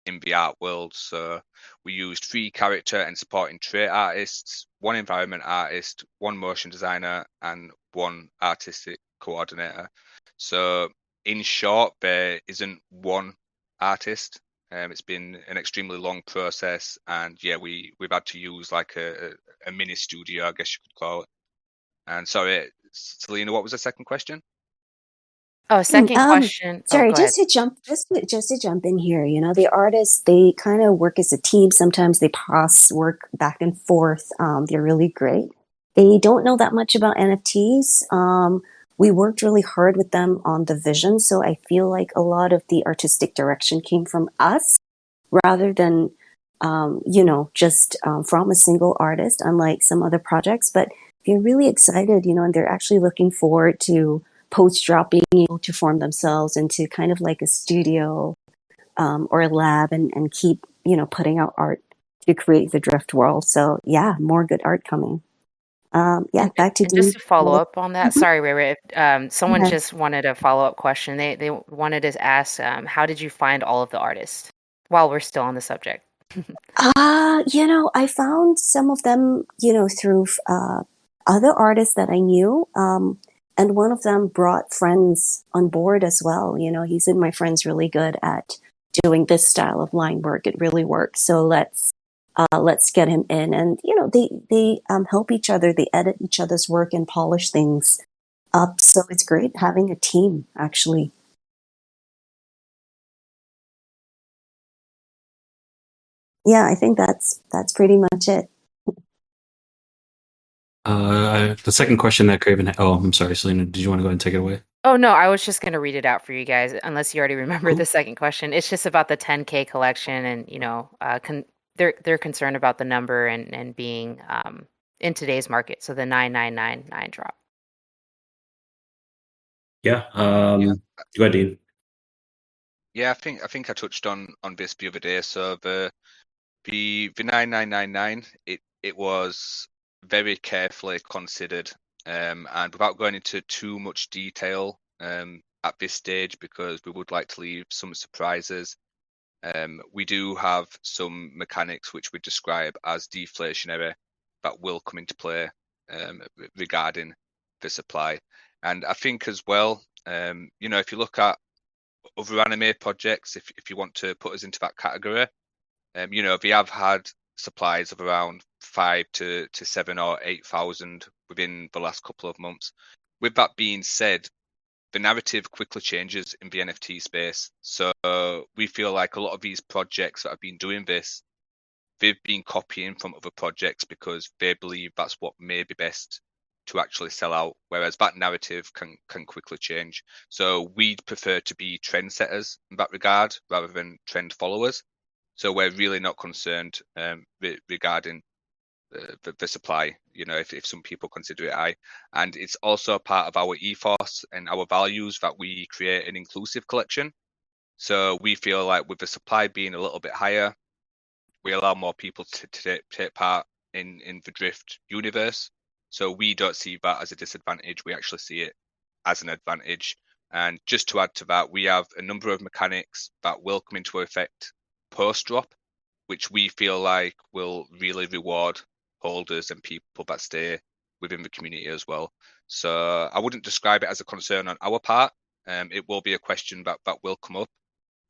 in the art world, so we used 3 character and supporting trait artists, 1 environment artist, 1 motion designer, and 1 artistic coordinator. So in short, there isn't one artist. It's been an extremely long process, and yeah, we've had to use like a mini studio, I guess you could call it. And sorry, Selena, what was the second question? Oh, second question. Sorry, Go ahead. just to jump in here. The artists, they kind of work as a team. Sometimes they pass work back and forth. They're really great. They don't know that much about NFTs. We worked really hard with them on the vision, so I feel like a lot of the artistic direction came from us rather than just from a single artist, unlike some other projects. But they're really excited, and they're actually looking forward to post-drop being able to form themselves into kind of like a studio or a lab and keep, putting out art to create the drift world. So yeah, more good art coming. Back to And just Dean. to follow up on that, Mhm. sorry, Ray Ray, someone Yeah. just wanted a follow-up question. They wanted to ask, how did you find all of the artists? While we're still on the subject. I found some of them, through other artists that I knew. And one of them brought friends on board as well. He said, my friend's really good at doing this style of line work. It really works. So let's get him in. And, they help each other. They edit each other's work and polish things up. So it's great having a team, actually. Yeah, I think that's pretty much it. The second question that Craven had, I'm sorry, Selena, did you want to go ahead and take it away? Oh, no, I was just going to read it out for you guys, unless you already remember Cool. the second question. It's just about the 10K collection and, they're concerned about the number and being in today's market. So the 9999 drop. Yeah. Go ahead, Dean. Yeah, I think I touched on this the other day. So the 9999, it was very carefully considered, and without going into too much detail at this stage, because we would like to leave some surprises. We do have some mechanics which we describe as deflationary that will come into play regarding the supply. And I think as well, if you look at other anime projects, if you want to put us into that category, they have had supplies of around 5 to 7 or 8,000 within the last couple of months. With that being said, the narrative quickly changes in the NFT space. So we feel like a lot of these projects that have been doing this, they've been copying from other projects because they believe that's what may be best to actually sell out, whereas that narrative can quickly change. So we'd prefer to be trendsetters in that regard rather than trend followers. So we're really not concerned regarding the supply, if some people consider it high. And it's also part of our ethos and our values that we create an inclusive collection. So we feel like with the supply being a little bit higher, we allow more people to take part in the Drift universe. So we don't see that as a disadvantage. We actually see it as an advantage. And just to add to that, we have a number of mechanics that will come into effect post drop, which we feel like will really reward holders and people that stay within the community as well. So I wouldn't describe it as a concern on our part. It will be a question that will come up,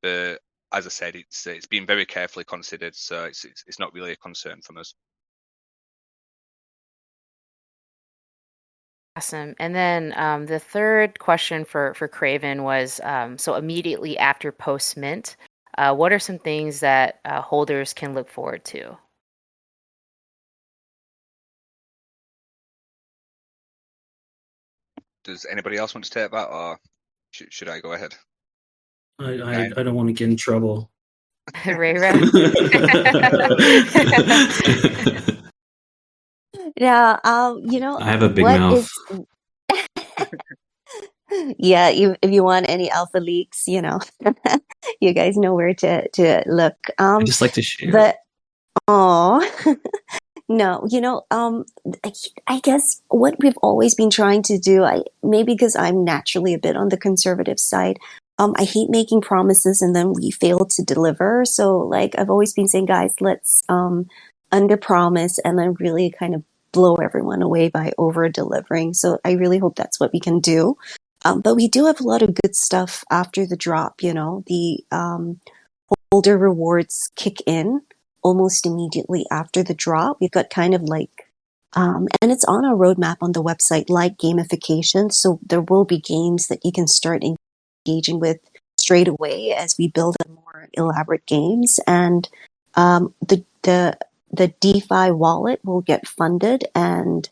but as I said, it's been very carefully considered, so it's not really a concern from us. Awesome. And then the third question for Craven was, so immediately after post mint, what are some things that holders can look forward to? Does anybody else want to take that, or should I go ahead? I don't want to get in trouble. Ray Ray? Yeah, I have a big what mouth. is yeah, if you want any alpha leaks, you guys know where to look. I just like to share. But oh no, I guess what we've always been trying to do, maybe because I'm naturally a bit on the conservative side, I hate making promises and then we fail to deliver. So like I've always been saying, guys, let's under promise and then really kind of blow everyone away by over delivering. So I really hope that's what we can do. But we do have a lot of good stuff after the drop. The holder rewards kick in almost immediately after the drop. We've got kind of like, and it's on our roadmap on the website, like gamification. So there will be games that you can start engaging with straight away as we build more elaborate games. And the DeFi wallet will get funded and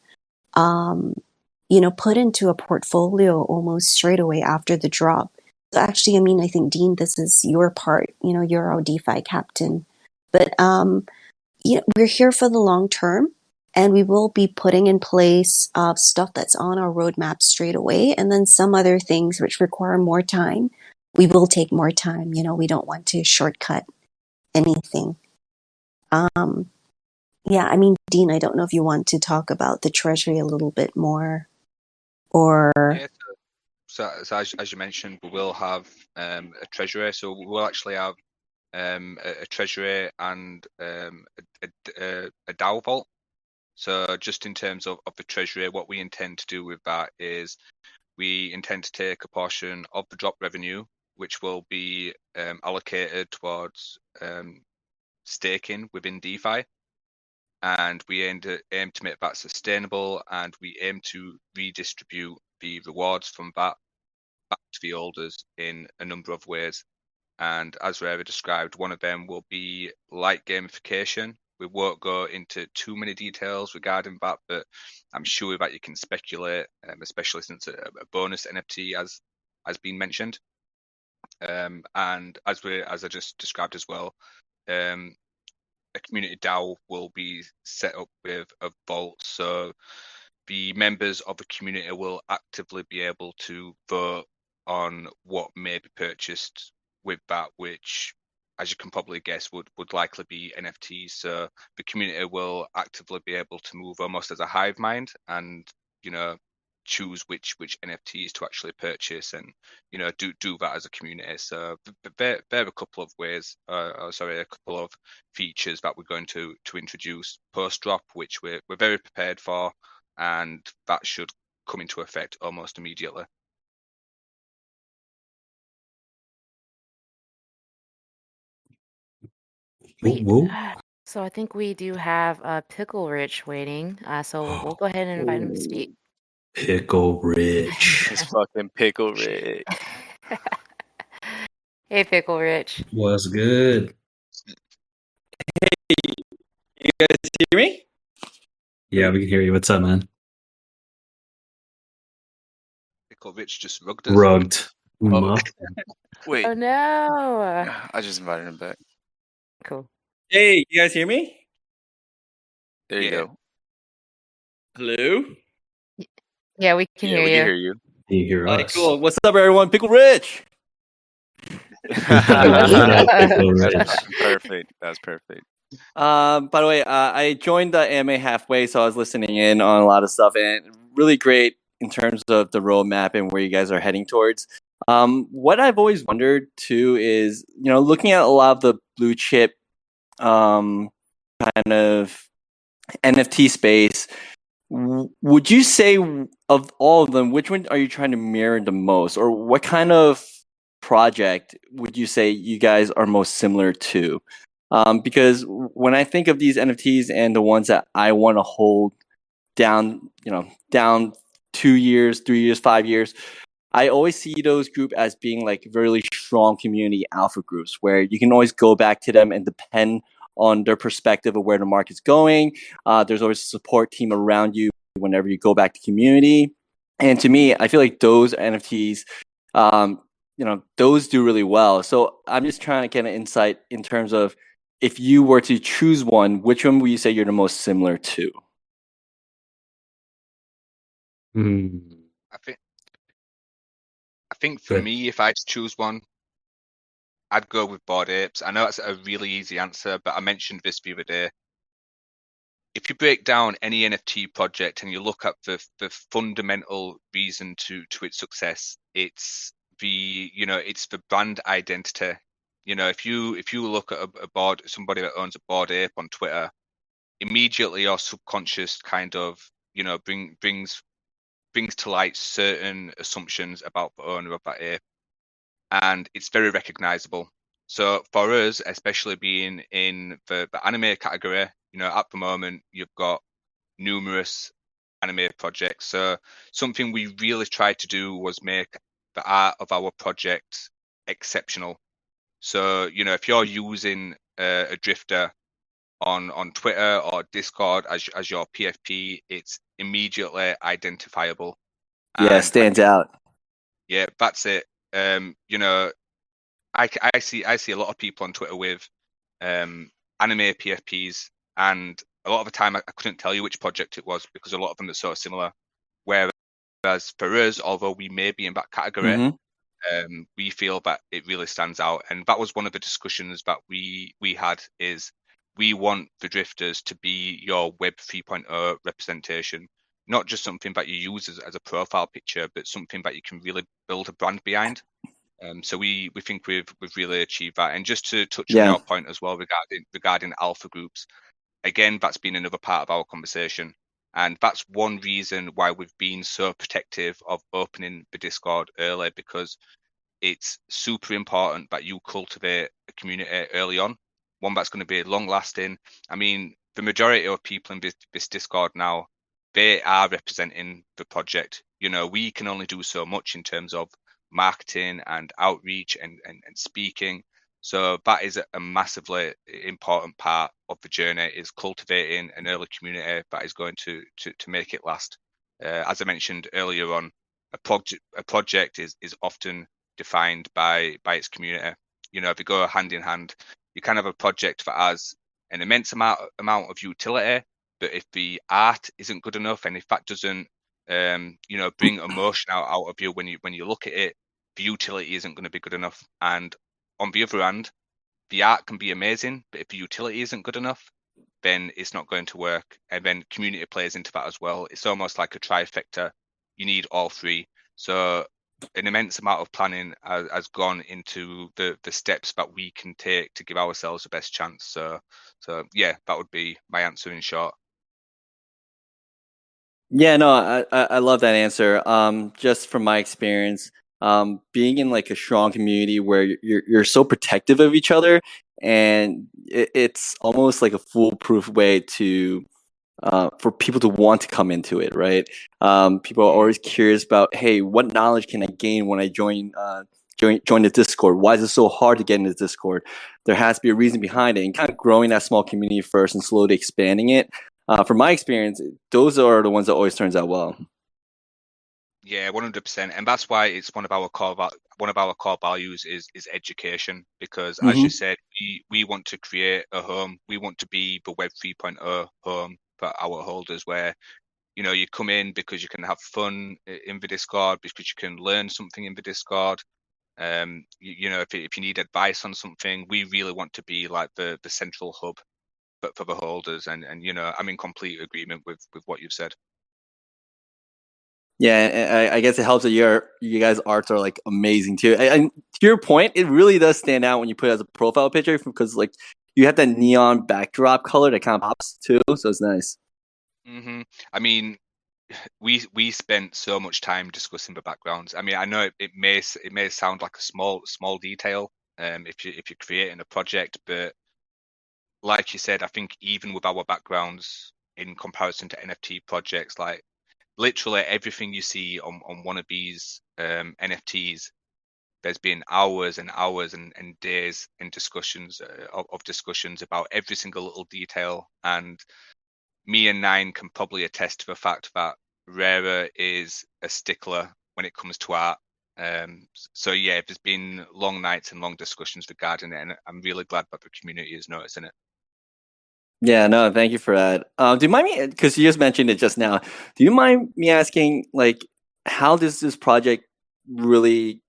put into a portfolio almost straight away after the drop. So actually, I think, Dean, this is your part. You're our DeFi captain. But we're here for the long term, and we will be putting in place stuff that's on our roadmap straight away, and then some other things which require more time. We will take more time. We don't want to shortcut anything. Yeah, Dean, I don't know if you want to talk about the treasury a little bit more, or Yeah, so as you mentioned, we will have a treasury. So we will actually have a treasury and a DAO vault. So just in terms of the treasury, what we intend to do with that is we intend to take a portion of the drop revenue, which will be allocated towards staking within DeFi. And we aim to make that sustainable, and we aim to redistribute the rewards from that back to the holders in a number of ways. And as Reva described, one of them will be light gamification. We won't go into too many details regarding that, but I'm sure that you can speculate, especially since a bonus NFT has been mentioned. And as I just described as well, a community DAO will be set up with a vault, so the members of the community will actively be able to vote on what may be purchased with that, which, as you can probably guess, would likely be NFTs. So the community will actively be able to move almost as a hive mind, and choose which NFTs to actually purchase, and do that as a community. So there are a couple of ways, a couple of features that we're going to introduce post drop, which we're very prepared for, and that should come into effect almost immediately. Whoa. So I think we do have Pickle Rich waiting. So we'll go ahead and invite him to speak. Pickle Rich. It's fucking Pickle Rick. Hey, Pickle Rich. What's good? You guys hear me? Yeah, we can hear you. What's up, man? Pickle Rich just rugged us. Rugged. Oh, wait. Oh no. I just invited him back. Cool. Hey, you guys hear me? There you Yeah. go. Hello? Yeah, we can Yeah, hear we you. can hear you. Can you hear Alright, us? cool. What's up, everyone? Pickle Rich! What up, Pickle Rich? That's perfect. That's perfect. By the way, I joined the AMA halfway, so I was listening in on a lot of stuff, and really great in terms of the roadmap and where you guys are heading towards. What I've always wondered too is, looking at a lot of the blue chip kind of NFT space, would you say of all of them, which one are you trying to mirror the most, or what kind of project would you say you guys are most similar to? Because when I think of these NFTs and the ones that I want to hold down 2 years, 3 years, 5 years, I always see those group as being like really strong community alpha groups where you can always go back to them and depend on their perspective of where the market's going. There's always a support team around you whenever you go back to community. And to me, I feel like those NFTs, those do really well. So I'm just trying to get an insight in terms of, if you were to choose one, which one would you say you're the most similar to? I think for me, if I had to choose one, I'd go with Bored Apes. I know that's a really easy answer, but I mentioned this the other day. If you break down any NFT project and you look at the fundamental reason to its success, it's the brand identity. If you look at somebody that owns a Bored Ape on Twitter, immediately your subconscious kind of brings to light certain assumptions about the owner of that ape, and it's very recognizable. So for us, especially being in the anime category, at the moment you've got numerous anime projects. So something we really tried to do was make the art of our project exceptional. So if you're using a drifter on Twitter or Discord as your PFP, it's immediately identifiable. Yeah, And stands out. Yeah, that's it. I see a lot of people on Twitter with anime PFPs, and a lot of the time I couldn't tell you which project it was because a lot of them are so similar. Whereas for us, although we may be in that category, we feel that it really stands out, and that was one of the discussions that we had. Is we want the drifters to be your Web 3.0 representation, not just something that you use as a profile picture, but something that you can really build a brand behind. So we think we've really achieved that. And just to touch on your point as well regarding alpha groups, again, that's been another part of our conversation. And that's one reason why we've been so protective of opening the Discord early, because it's super important that you cultivate a community early on, one that's going to be long lasting. I mean, the majority of people in this Discord now, they are representing the project. We can only do so much in terms of marketing and outreach and speaking. So that is a massively important part of the journey, is cultivating an early community that is going to make it last. As I mentioned earlier on, a project is often defined by its community. If you go hand in hand, you can have a project that has an immense amount of utility, but if the art isn't good enough, and if that doesn't bring emotion out of you when you look at it, the utility isn't going to be good enough. And on the other hand, the art can be amazing, but if the utility isn't good enough, then it's not going to work. And then community plays into that as well. It's almost like a trifecta. You need all three. So an immense amount of planning has gone into the steps that we can take to give ourselves the best chance. So yeah, that would be my answer in short. Yeah, no, I love that answer. Just from my experience, being in like a strong community where you're so protective of each other, and it's almost like a foolproof way to for people to want to come into it, right? People are always curious about, hey, what knowledge can I gain when I join the Discord? Why is it so hard to get into Discord? There has to be a reason behind it, and kind of growing that small community first and slowly expanding it. From my experience, those are the ones that always turns out well. Yeah, 100%, and that's why it's one of our core values is education, because as you said, we want to create a home. We want to be the Web 3.0 home for our holders, where you come in because you can have fun in the Discord, because you can learn something in the Discord. If you need advice on something, we really want to be like the central hub for the holders, and I'm in complete agreement with what you've said. Yeah, I guess it helps that you guys' arts are like amazing too. And to your point, it really does stand out when you put it as a profile picture, because like you have that neon backdrop color that kind of pops too, so it's nice. I mean, we spent so much time discussing the backgrounds. I mean, I know it may sound like a small detail if you're creating a project, but like you said, I think even with our backgrounds in comparison to NFT projects, like literally everything you see on one of these NFTs, there's been hours and hours and days in discussions of discussions about every single little detail. And me and Nine can probably attest to the fact that Rara is a stickler when it comes to art. So yeah, there's been long nights and long discussions regarding it, and I'm really glad that the community is noticing it. Yeah, no, thank you for that. Do you mind me, because you just mentioned it just now? Do you mind me asking, like, how does this project really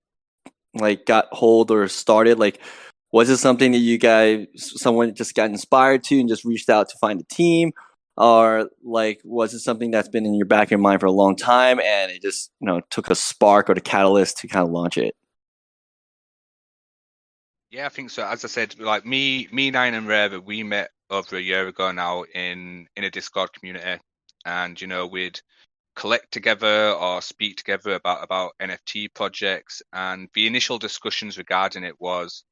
like got hold or started? Like, was it something that someone just got inspired to and just reached out to find a team, or like was it something that's been in your back of your mind for a long time and it just took a spark or the catalyst to kind of launch it? Yeah, I think so. As I said, like me, Nine and Reva, we met over a year ago now in a Discord community, and we'd collect together or speak together about NFT projects. And the initial discussions regarding it was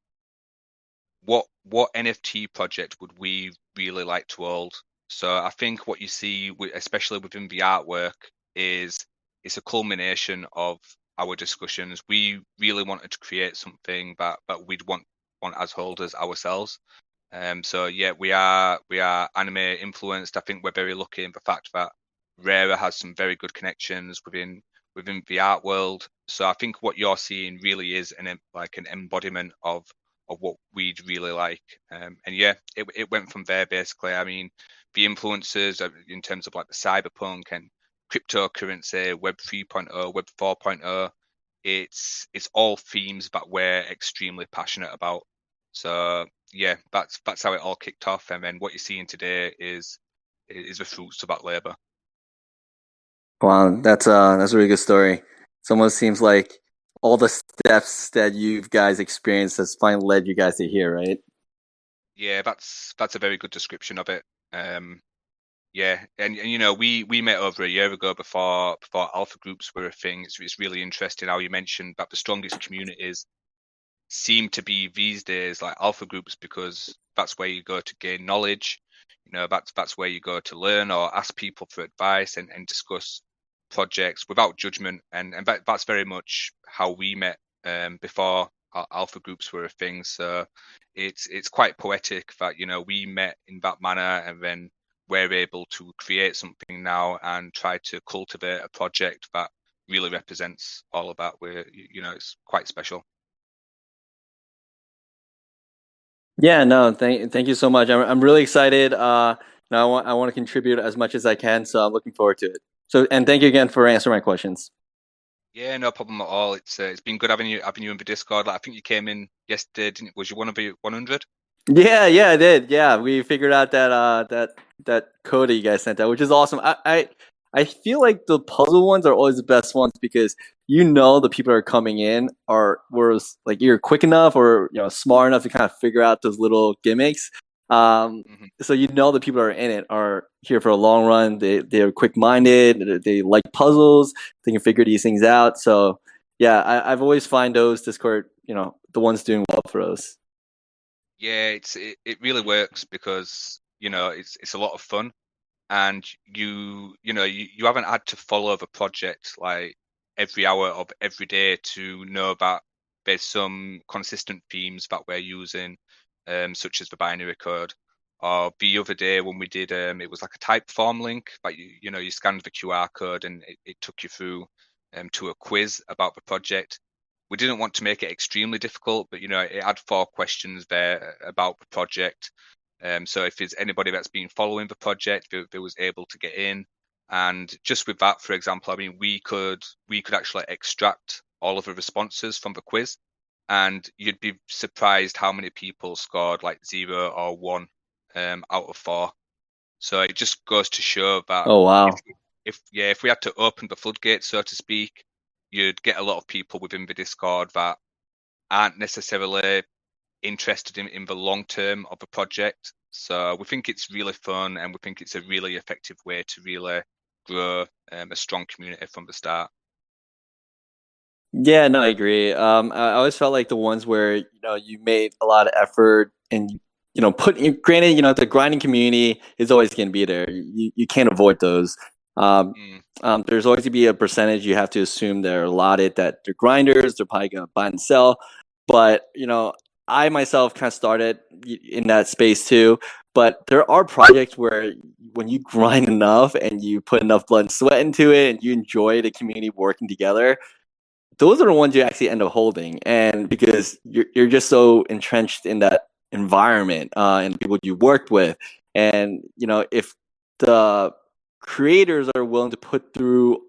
what NFT project would we really like to hold. So I think what you see, especially within the artwork, is it's a culmination of our discussions. We really wanted to create something that we'd want as holders ourselves. So yeah, we are anime influenced. I think we're very lucky in the fact that Rara has some very good connections within the art world. So I think what you're seeing really is an embodiment of what we'd really like. And yeah, it went from there basically. I mean, the influences in terms of like the cyberpunk and cryptocurrency, Web 3.0, Web 4.0, it's all themes that we're extremely passionate about. So yeah, that's how it all kicked off, and then what you're seeing today is the fruits of that labor. Wow, that's a really good story. It almost seems like all the steps that you guys experienced has finally led you guys to here, right? Yeah, that's a very good description of it. Yeah, and we met over a year ago before alpha groups were a thing. It's really interesting how you mentioned that the strongest communities seem to be these days like alpha groups, because that's where you go to gain knowledge. That's where you go to learn or ask people for advice and discuss projects without judgment. And that's very much how we met before alpha groups were a thing. So it's quite poetic that we met in that manner, and then we're able to create something now and try to cultivate a project that really represents all of that. It's quite special. Yeah, no, thank you so much. I'm really excited. Now I want to contribute as much as I can, so I'm looking forward to it. So, and thank you again for answering my questions. Yeah, no problem at all. It's been good having you in the Discord. Like, I think you came in yesterday, didn't? Was you one of the 100? Yeah, I did. Yeah, we figured out that code that you guys sent out, which is awesome. I feel like the puzzle ones are always the best ones because the people that are coming in were like either quick enough or smart enough to kind of figure out those little gimmicks. Mhm. So the people that are in it are here for a long run. They're quick minded. They like puzzles. They can figure these things out. So yeah, I've always find those Discord, the ones doing well for us. Yeah, it really works because it's a lot of fun, and you haven't had to follow the project like every hour of every day to know that there's some consistent themes that we're using, such as the binary code. Or the other day when we did, it was like a type form link, but you scanned the QR code and it took you through to a quiz about the project. We didn't want to make it extremely difficult, but it had 4 questions there about the project. So if there's anybody that's been following the project, they was able to get in. And just with that, for example, I mean, we could actually extract all of the responses from the quiz, and you'd be surprised how many people scored like 0 or 1 out of 4. So it just goes to show that Oh wow. if we had to open the floodgates, so to speak, you'd get a lot of people within the Discord that aren't necessarily interested in the long term of the project. So we think it's really fun, and we think it's a really effective way to really grow a strong community from the start. Yeah, no, I agree. I always felt like the ones where you made a lot of effort and granted, the grinding community is always going to be there. You can't avoid those. There's always going to be a percentage you have to assume they're allotted that they're grinders. They're probably going to buy and sell. But I myself kind of started in that space too. But there are projects where when you grind enough and you put enough blood and sweat into it, and you enjoy the community working together, those are the ones you actually end up holding, and because you're just so entrenched in that environment and the people you worked with, and if the creators are willing to put through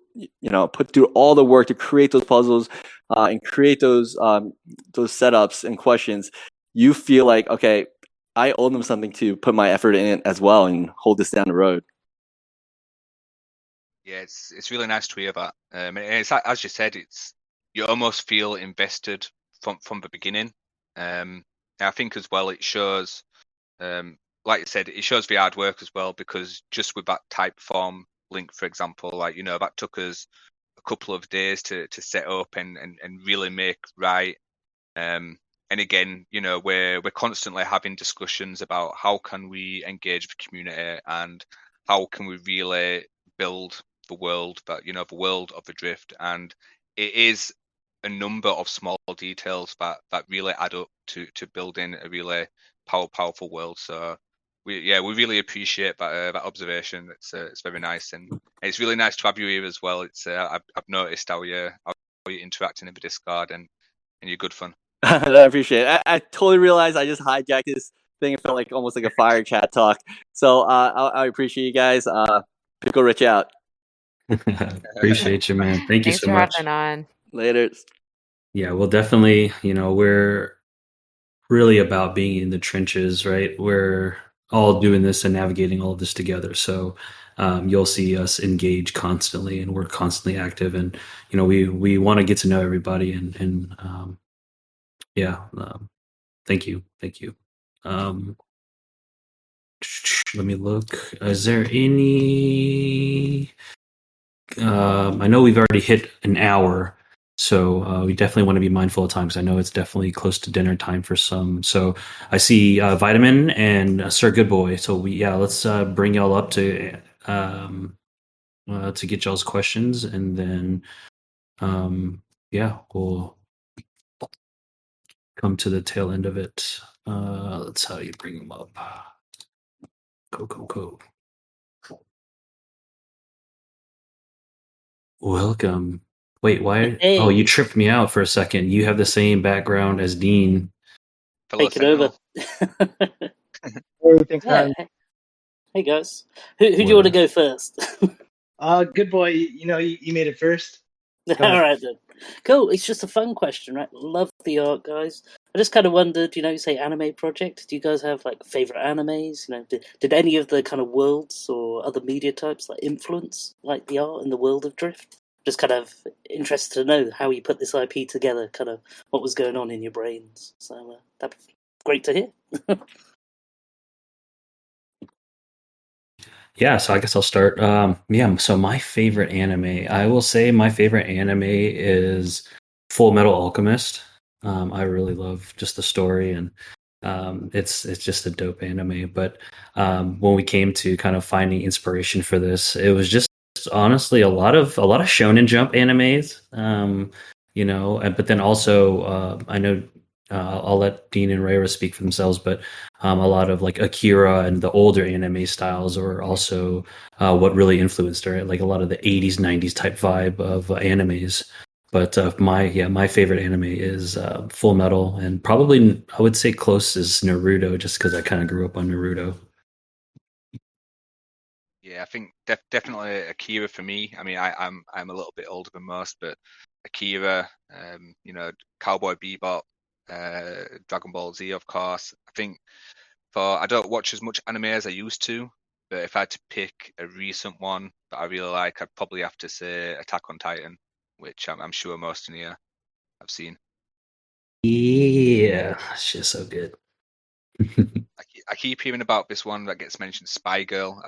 all the work to create those puzzles and create those setups and questions, you feel like, okay, I owe them something to put my effort in it as well and hold this down the road. Yeah, it's really nice to hear that. And it's as you said, you almost feel invested from the beginning. And I think as well it shows, like you said, it shows the hard work as well, because just with that type form link, for example, like that took us a couple of days to set up and really make right. And again, we're constantly having discussions about how can we engage the community and how can we really build the world, the world of the drift. And it is a number of small details that really add up to building a really powerful world. So we really appreciate that observation. It's very nice, and it's really nice to have you here as well. I've noticed how you're interacting in the Discord, and you're good fun. I appreciate it. I totally realized I just hijacked this thing. It felt like almost like a fire chat talk. So I appreciate you guys. Pickle Rich out. Appreciate you, man. Thank you Thanks so for much. having on. Later. Yeah, well, definitely, we're really about being in the trenches, right? We're all doing this and navigating all of this together. So you'll see us engage constantly, and we're constantly active, and we want to get to know everybody, and thank you. Let me look. Is there any? I know we've already hit an hour, so we definitely want to be mindful of time, because I know it's definitely close to dinner time for some. So I see Vitamin and Sir Goodboy. So let's bring y'all up to get y'all's questions, and then we'll come to the tail end of it. Let's how you bring them up. Go. Welcome. Wait, why? Hey. Oh, you tripped me out for a second. You have the same background as Dean. Fellow Take it over. Hey, thanks, man. Hey guys, who do you want to go first? Good boy. You made it first. All right then. Cool. It's just a fun question, right? Love the art, guys. I just kind of wondered, you say anime project. Do you guys have like favorite animes? Did any of the kind of worlds or other media types like influence like the art in the world of Drift? Just kind of interested to know how you put this IP together. Kind of what was going on in your brains. So that'd be great to hear. Yeah, so I guess I'll start. So my favorite anime, I will say my favorite anime is Full Metal Alchemist. I really love just the story, and it's just a dope anime. But when we came to kind of finding inspiration for this, it was just honestly a lot of Shonen Jump animes. But then also I know I'll let Dean and Rayra speak for themselves, but a lot of like Akira and the older anime styles are also what really influenced her, like a lot of the 80s, 90s type vibe of animes. But my favorite anime is Full Metal, and probably I would say close is Naruto, just because I kind of grew up on Naruto. Yeah, I think definitely Akira for me. I mean, I'm a little bit older than most, but Akira, Cowboy Bebop, Dragon Ball Z, of course. I think I don't watch as much anime as I used to, but if I had to pick a recent one that I really like, I'd probably have to say Attack on Titan, which I'm sure most in here have seen. Yeah, it's just so good. I keep hearing about this one that gets mentioned, Spy Girl.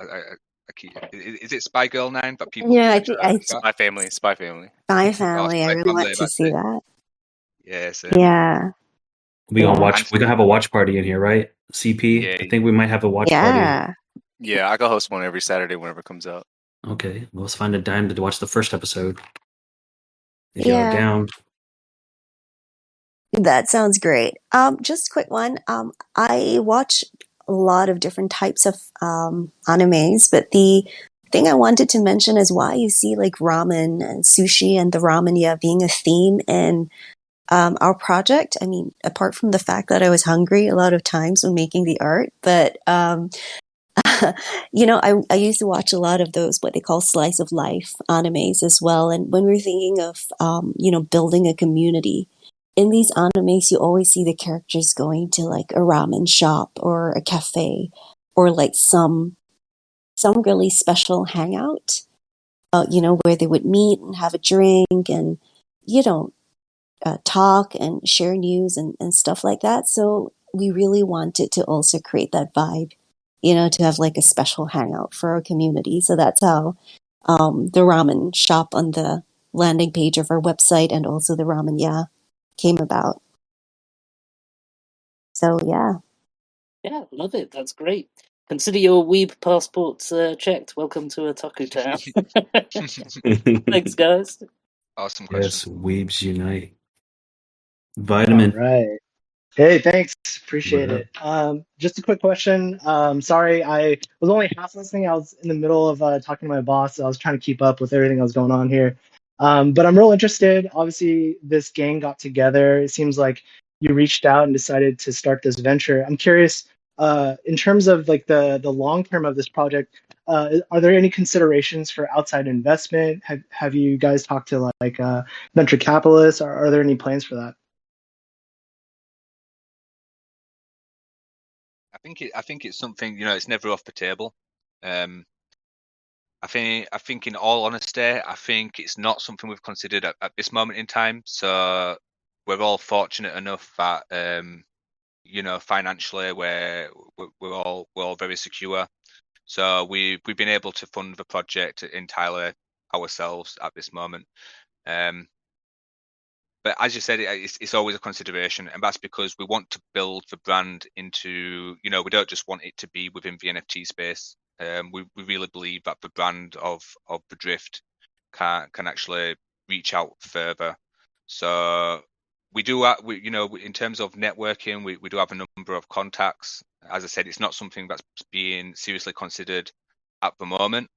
Is it Spy Girl 9 that people Yeah, keep mentioning? Spy Family. Spy Family. Spy Oh, Family. I Spy really Family, want to that's see it. that. Yeah, same. Yeah. We gonna Yeah. watch. We gonna have a watch party in here, right? CP. Yeah. I think we might have a watch party. Yeah. Yeah, I can host one every Saturday whenever it comes out. Okay, well, let's find a time to watch the first episode. If y'all Yeah. down. That sounds great. Just a quick one. I watch a lot of different types of animes, but the thing I wanted to mention is why you see like ramen and sushi and the ramen, yeah, being a theme in our project. I mean, apart from the fact that I was hungry a lot of times when making the art, but I used to watch a lot of those what they call slice of life animes as well. And when we're thinking of building a community in these animes, you always see the characters going to like a ramen shop or a cafe or like some really special hangout, where they would meet and have a drink and you know talk and share news and stuff like that. So we really wanted to also create that vibe, to have like a special hangout for our community. So that's how the ramen shop on the landing page of our website and also the ramen came about. So yeah. Yeah, love it. That's great. Consider your weeb passports checked. Welcome to Otaku Town. Thanks, guys. Awesome question. Yes, weebs unite. Vitamin. All right. Hey, thanks. Appreciate What it. Just a quick question. Sorry, I was only half listening. I was in the middle of talking to my boss, so I was trying to keep up with everything that was going on here. But I'm real interested. Obviously, this gang got together. It seems like you reached out and decided to start this venture. I'm curious, in terms of like the long term of this project, are there any considerations for outside investment? Have you guys talked to like venture capitalists? Are there any plans for that? I think it's something, it's never off the table. I think in all honesty, I think it's not something we've considered at this moment in time. So we're all fortunate enough that financially we're all very secure. So we've been able to fund the project entirely ourselves at this moment. But as you said, it's always a consideration, and that's because we want to build the brand into, we don't just want it to be within the NFT space. We really believe that the brand of the Drift can actually reach out further. So we do, in terms of networking, we do have a number of contacts. As I said, it's not something that's being seriously considered at the moment.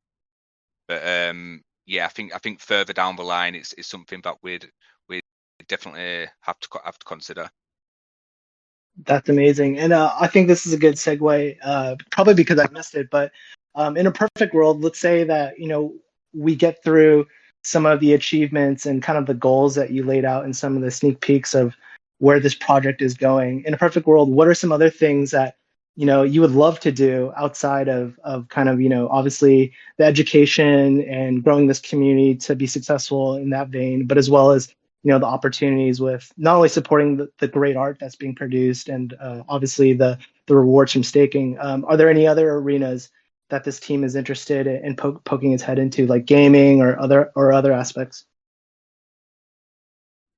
But I think further down the line, it's something that we'd definitely have to consider. That's amazing. And I think this is a good segue, probably because I missed it, but in a perfect world, let's say that, we get through some of the achievements and kind of the goals that you laid out in some of the sneak peeks of where this project is going. In a perfect world, what are some other things that you would love to do outside of kind of obviously the education and growing this community to be successful in that vein, but as well as the opportunities with not only supporting the great art that's being produced and obviously the rewards from staking. Are there any other arenas that this team is interested in poking its head into, like gaming or other aspects?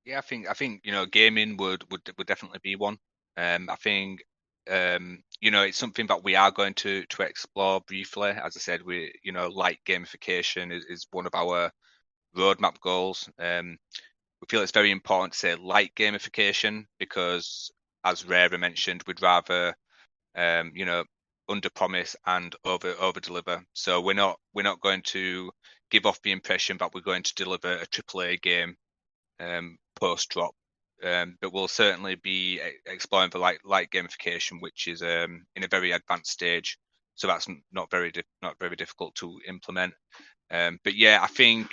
Yeah, I think gaming would definitely be one. I think it's something that we are going to explore briefly. As I said, light gamification is one of our roadmap goals. We feel it's very important to say light gamification because, as Rara mentioned, we'd rather under promise and over deliver. So we're not going to give off the impression that we're going to deliver a AAA game post drop. But we'll certainly be exploring the light gamification, which is in a very advanced stage. So that's not very difficult to implement. But yeah, I think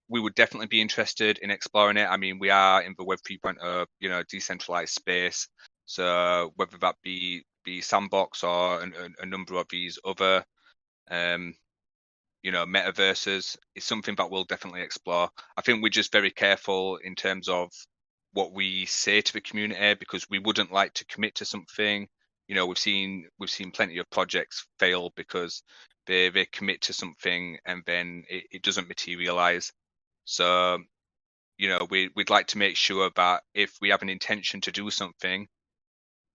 we would definitely be interested in exploring it. I mean, we are in the Web 3.0, decentralized space. So whether that be Sandbox or a number of these other metaverses is something that we'll definitely explore. I think we're just very careful in terms of what we say to the community because we wouldn't like to commit to something. We've seen plenty of projects fail because they commit to something and then it doesn't materialize. So we'd like to make sure that if we have an intention to do something,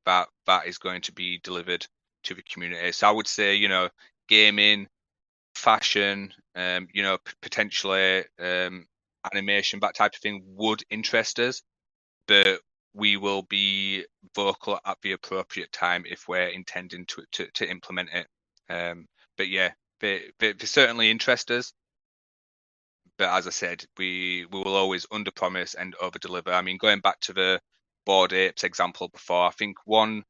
that is going to be delivered to the community. So I would say gaming, fashion, potentially animation, that type of thing would interest us, but we will be vocal at the appropriate time if we're intending to implement it. But yeah, they certainly interest us. But as I said, we will always under promise and over deliver. I mean, going back to the Bored Apes example before, I think one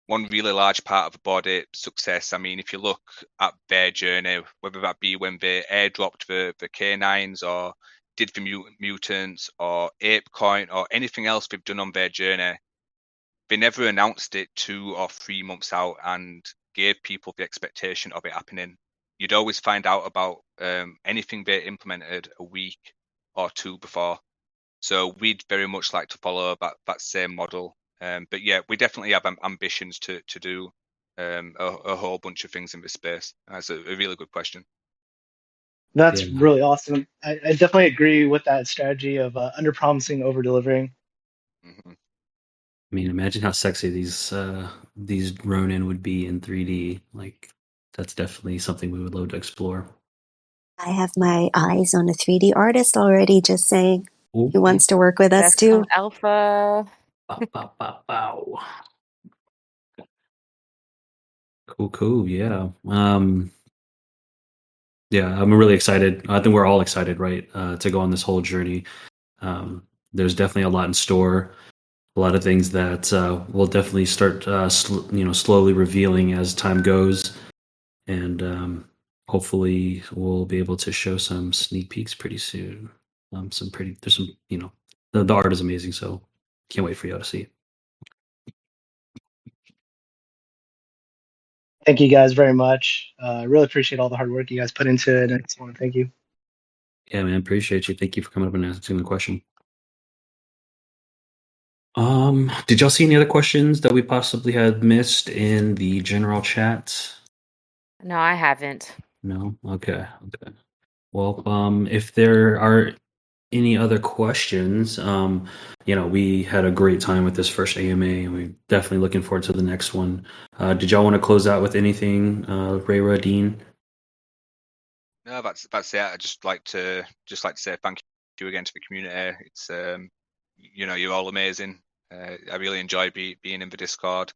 really large part of the Bored Ape success, I mean, if you look at their journey, whether that be when they airdropped the canines or did the mutants or ApeCoin or anything else they've done on their journey, they never announced it 2 or 3 months out and gave people the expectation of it happening. You'd always find out about anything they implemented a week or 2 before. So we'd very much like to follow that same model. But yeah, we definitely have ambitions to do a whole bunch of things in this space. That's a really good question. That's Yeah. really awesome. I definitely agree with that strategy of under promising, over delivering. Mm-hmm. I mean, imagine how sexy these Ronin would be in 3D. Like, that's definitely something we would love to explore. I have my eyes on a 3D artist already, just saying. Ooh, He wants to work with us That's too. some alpha. bow, bow, bow, bow. Cool. Yeah. Yeah, I'm really excited. I think we're all excited, right, to go on this whole journey. There's definitely a lot in store. A lot of things that we'll definitely start, slowly revealing as time goes, and hopefully we'll be able to show some sneak peeks pretty soon. There's some, the art is amazing, so can't wait for y'all to see it. Thank you guys very much. I really appreciate all the hard work you guys put into it. And I just want to thank you. Yeah, man, appreciate you. Thank you for coming up and asking the question. Did y'all see any other questions that we possibly had missed in the general chat? No, I haven't. No? Okay. Well, if there are any other questions, we had a great time with this first AMA, and we're definitely looking forward to the next one. Did y'all want to close out with anything, Rayra, Dean? No, that's it. I just like to say thank you again to the community. It's you're all amazing. I really enjoy being in the Discord.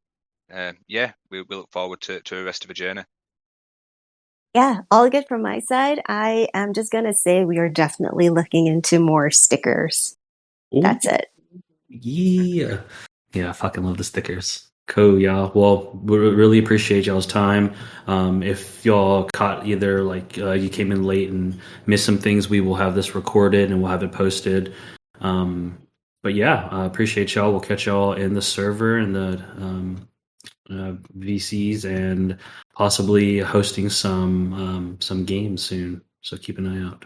Yeah, we look forward to the rest of the journey. Yeah, all good from my side. I am just going to say we are definitely looking into more stickers. Ooh. That's it. Yeah, I fucking love the stickers. Cool, y'all. Well, we really appreciate y'all's time. If y'all caught either like you came in late and missed some things, we will have this recorded and we'll have it posted. But yeah, I appreciate y'all. We'll catch y'all in the server and the VCs and possibly hosting some games soon. So keep an eye out.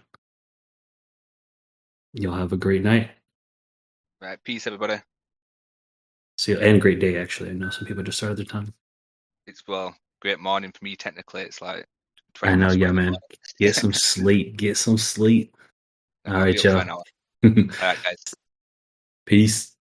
Y'all have a great night. Right, peace, everybody. See you, and a great day. Actually, I know some people just started their time. It's great morning for me. Technically, it's like 20 I know, minutes away yeah, from man. work. Get some sleep. Get some sleep. All I'll be right, up for y'all. an hour. All right, guys. Peace.